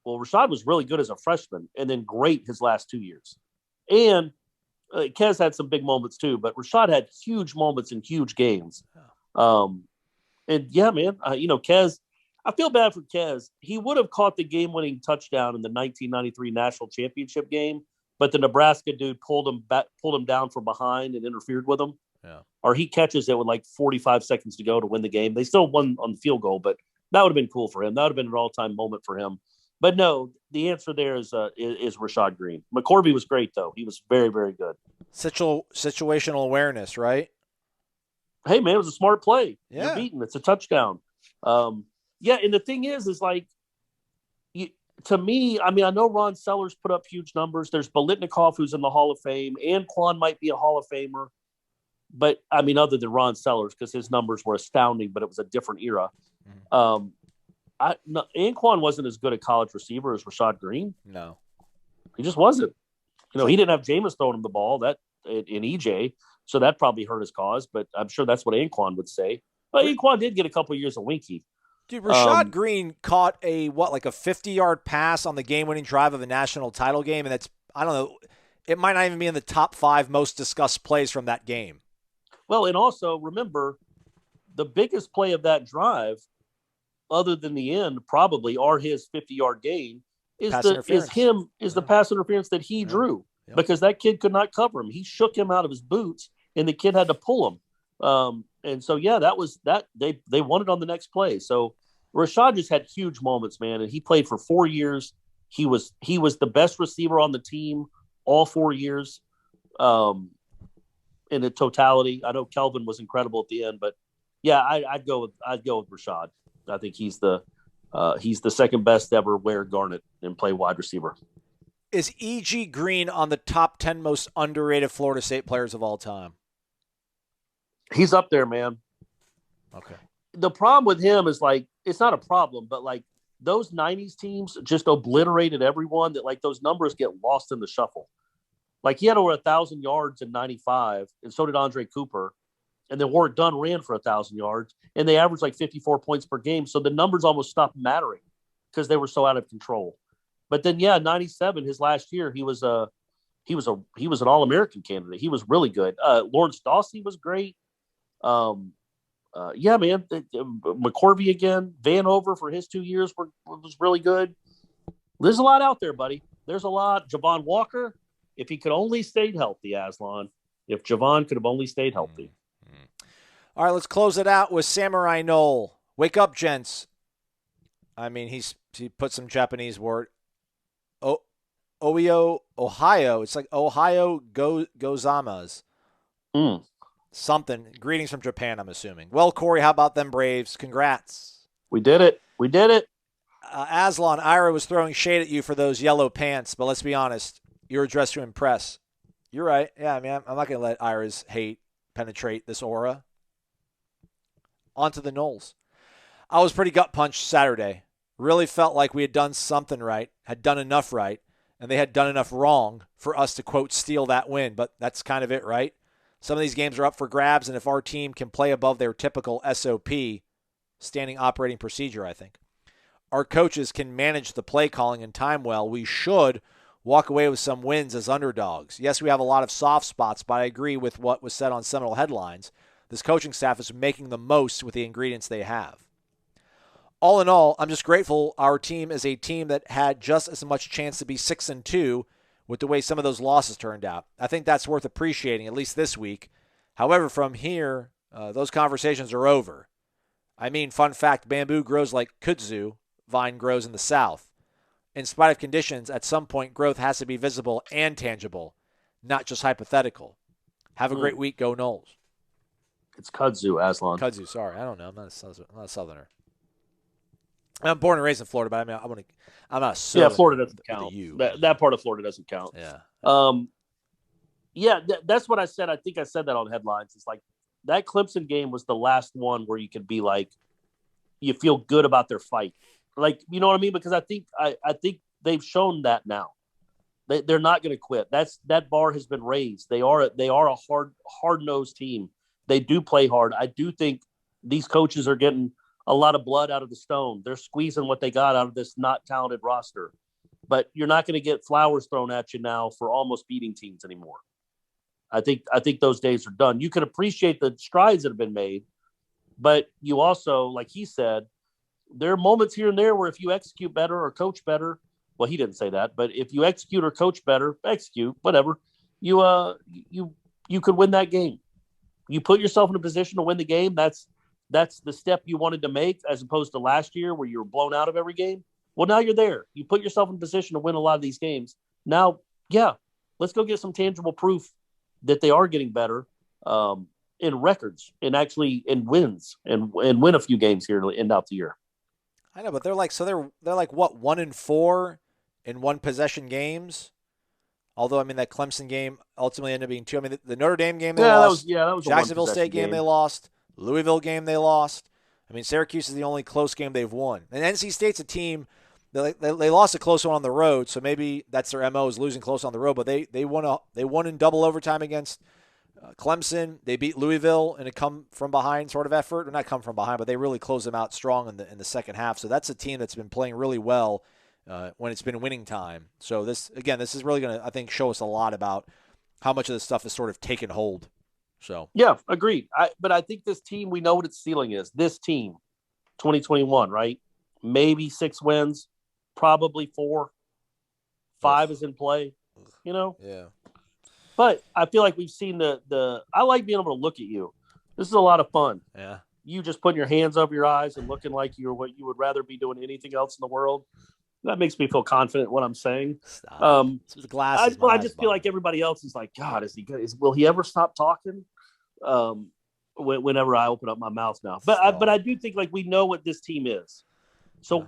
[SPEAKER 5] Well, Rashad was really good as a freshman, and then great his last 2 years, and Kes had some big moments too, but Rashad had huge moments in huge games. And yeah, man, Kes, I feel bad for Kes. He would have caught the game-winning touchdown in the 1993 national championship game but the Nebraska dude pulled him down from behind and interfered with him.
[SPEAKER 1] Yeah.
[SPEAKER 5] Or he catches it with like 45 seconds to go to win the game. They still won on the field goal, but that would have been cool for him. That would have been an all-time moment for him. But no, the answer there is Rashad Greene. McCorvey was great, though. He was very, very good.
[SPEAKER 1] Situational awareness, right?
[SPEAKER 5] Hey, man, it was a smart play.
[SPEAKER 1] Yeah.
[SPEAKER 5] You're beaten. It's a touchdown. Yeah, and the thing is like, to me, I mean, I know Ron Sellers put up huge numbers. There's Bolitnikov, who's in the Hall of Fame. Anquan might be a Hall of Famer. But, I mean, other than Ron Sellers, because his numbers were astounding, but it was a different era. Anquan wasn't as good a college receiver as Rashad Greene.
[SPEAKER 1] No.
[SPEAKER 5] He just wasn't. He didn't have Jameis throwing him the ball in EJ, so that probably hurt his cause, but I'm sure that's what Anquan would say. But Anquan did get a couple of years of Winky.
[SPEAKER 1] Dude, Rashad Greene caught a 50-yard pass on the game-winning drive of a national title game, and that's, I don't know, it might not even be in the top 5 most discussed plays from that game.
[SPEAKER 5] Well, and also, remember, the biggest play of that drive, other than the end, probably, or his 50-yard gain, is the pass interference that he drew. Yep. Because that kid could not cover him. He shook him out of his boots, and the kid had to pull him. And so, yeah, that was that. They won it on the next play. So Rashad just had huge moments, man, and he played for 4 years. He was the best receiver on the team all 4 years. In the totality, I know Kelvin was incredible at the end, but yeah, I'd go with Rashad. I think he's the second best ever wear garnet and play wide receiver.
[SPEAKER 1] Is E.G. Greene on the top 10 most underrated Florida State players of all time?
[SPEAKER 5] He's up there, man.
[SPEAKER 1] Okay.
[SPEAKER 5] The problem with him is like, it's not a problem, but like those 90s teams just obliterated everyone that like those numbers get lost in the shuffle. Like he had over 1,000 yards in 95, and so did Andre Cooper. And then Warwick Dunn ran for 1,000 yards, and they averaged like 54 points per game. So the numbers almost stopped mattering because they were so out of control. But then, yeah, 97, his last year, he was an All-American candidate. He was really good. Lawrence Dawsey was great. Yeah, man. McCorvey again. Vanover for his 2 years was really good. There's a lot out there, buddy. There's a lot. Javon Walker, if he could only stayed healthy, Aslan. If Javon could have only stayed healthy.
[SPEAKER 1] All right, let's close it out with Samurai Nole. Wake up, gents. I mean, he put some Japanese word. Ohio. It's like Ohio Gozamas. Something. Greetings from Japan, I'm assuming. Well, Corey, how about them Braves? Congrats.
[SPEAKER 5] We did it.
[SPEAKER 1] Aslan, Ira was throwing shade at you for those yellow pants, but let's be honest. You were dressed to impress. You're right. Yeah, I mean, I'm not going to let Ira's hate penetrate this aura. On to the Noles. I was pretty gut punched Saturday. Really felt like we had done something right, had done enough right, and they had done enough wrong for us to, quote, steal that win. But that's kind of it, right? Some of these games are up for grabs, and if our team can play above their typical SOP, standing operating procedure, I think, our coaches can manage the play calling and time well, we should walk away with some wins as underdogs. Yes, we have a lot of soft spots, but I agree with what was said on Seminole Headlines. This coaching staff is making the most with the ingredients they have. All in all, I'm just grateful our team is a team that had just as much chance to be 6-2 with the way some of those losses turned out. I think that's worth appreciating, at least this week. However, from here, those conversations are over. I mean, fun fact, bamboo grows like kudzu vine grows in the South. In spite of conditions, at some point, growth has to be visible and tangible, not just hypothetical. Have a great week. Go Noles.
[SPEAKER 5] It's kudzu, Aslan.
[SPEAKER 1] Kudzu, sorry. I don't know. I'm not a Southerner. I'm born and raised in Florida, but I'm not a Southerner.
[SPEAKER 5] Yeah, Florida doesn't count. That part of Florida doesn't count.
[SPEAKER 1] Yeah.
[SPEAKER 5] That's what I said. I think I said that on Headlines. It's like that Clemson game was the last one where you could be like, you feel good about their fight. Like, you know what I mean? Because I think they've shown that now. They're not going to quit. That bar has been raised. They are a hard-nosed team. They do play hard. I do think these coaches are getting a lot of blood out of the stone. They're squeezing what they got out of this not talented roster. But you're not going to get flowers thrown at you now for almost beating teams anymore. I think those days are done. You can appreciate the strides that have been made, but you also, like he said, there are moments here and there where if you execute better or coach better, well, he didn't say that, but if you execute or coach better, whatever, you could win that game. You put yourself in a position to win the game. That's the step you wanted to make, as opposed to last year where you were blown out of every game. Well, now you're there. You put yourself in a position to win a lot of these games. Now, yeah, let's go get some tangible proof that they are getting better in records and actually in wins and win a few games here to end out the year.
[SPEAKER 1] I know, but they're like what, 1-4 in one possession games? Although, I mean, that Clemson game ultimately ended up being 2. I mean, the Notre Dame game they lost.
[SPEAKER 5] That was
[SPEAKER 1] Jacksonville State game they lost. Louisville game they lost. I mean, Syracuse is the only close game they've won. And NC State's a team, they lost a close one on the road, so maybe that's their MO is losing close on the road. But they won in double overtime against Clemson. They beat Louisville in a come-from-behind sort of effort. Or not come from behind, but they really closed them out strong in the second half. So that's a team that's been playing really well when it's been winning time. So this is really going to, I think, show us a lot about how much of this stuff has sort of taken hold. So
[SPEAKER 5] yeah, agreed. But I think this team, we know what its ceiling is. This team, 2021, right? Maybe 6 wins, probably 4. 5 is in play,
[SPEAKER 1] Yeah.
[SPEAKER 5] But I feel like we've seen I like being able to look at you. This is a lot of fun.
[SPEAKER 1] Yeah.
[SPEAKER 5] You just putting your hands over your eyes and looking like you're what you would rather be doing anything else in the world. That makes me feel confident in what I'm saying.
[SPEAKER 1] The glasses.
[SPEAKER 5] I just feel like everybody else is like, God, will he ever stop talking? Whenever I open up my mouth now. But I do think like we know what this team is. So, yeah.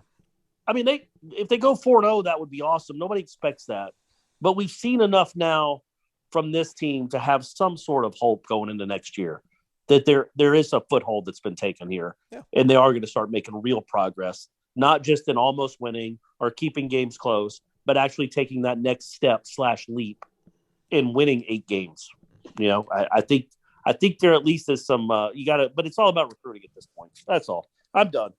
[SPEAKER 5] I mean, if they go 4-0, that would be awesome. Nobody expects that. But we've seen enough now from this team to have some sort of hope going into next year that there is a foothold that's been taken here. Yeah. And they are going to start making real progress, not just in almost winning or keeping games close, but actually taking that next step / leap in winning 8 games. I think there at least is some but it's all about recruiting at this point. That's all. I'm done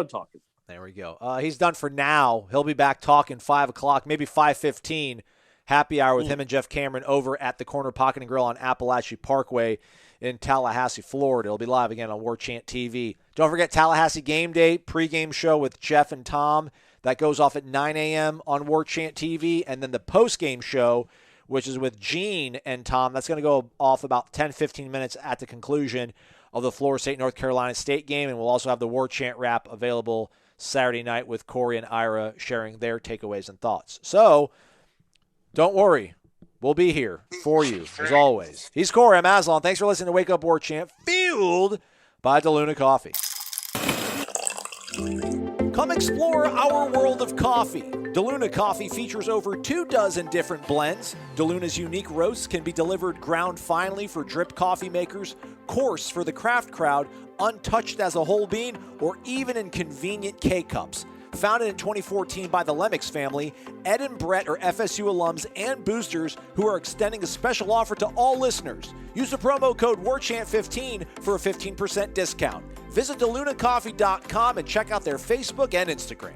[SPEAKER 5] talking.
[SPEAKER 1] There we go. He's done for now. He'll be back talking 5 o'clock, maybe 5:15. Happy hour with him and Jeff Cameron over at the Corner Pocket and Grill on Appalachia Parkway in Tallahassee, Florida. It'll be live again on Warchant TV. Don't forget Tallahassee Game Day pregame show with Jeff and Tom. That goes off at 9 a.m. on Warchant TV. And then the postgame show, which is with Gene and Tom, that's going to go off about 10-15 minutes at the conclusion of the Florida State North Carolina State game. And we'll also have the Warchant wrap available Saturday night with Corey and Ira sharing their takeaways and thoughts. So don't worry. We'll be here for you, as always. He's Corey. I'm Aslan. Thanks for listening to Wake Up Warchant, fueled by DeLuna Coffee. Come explore our world of coffee. DeLuna Coffee features over 24 different blends. DeLuna's unique roasts can be delivered ground finely for drip coffee makers, coarse for the craft crowd, untouched as a whole bean, or even in convenient K-Cups. Founded in 2014 by the Lemmix family, Ed and Brett are FSU alums and boosters who are extending a special offer to all listeners. Use the promo code WARCHANT15 for a 15% discount. Visit DeLunaCoffee.com and check out their Facebook and Instagram.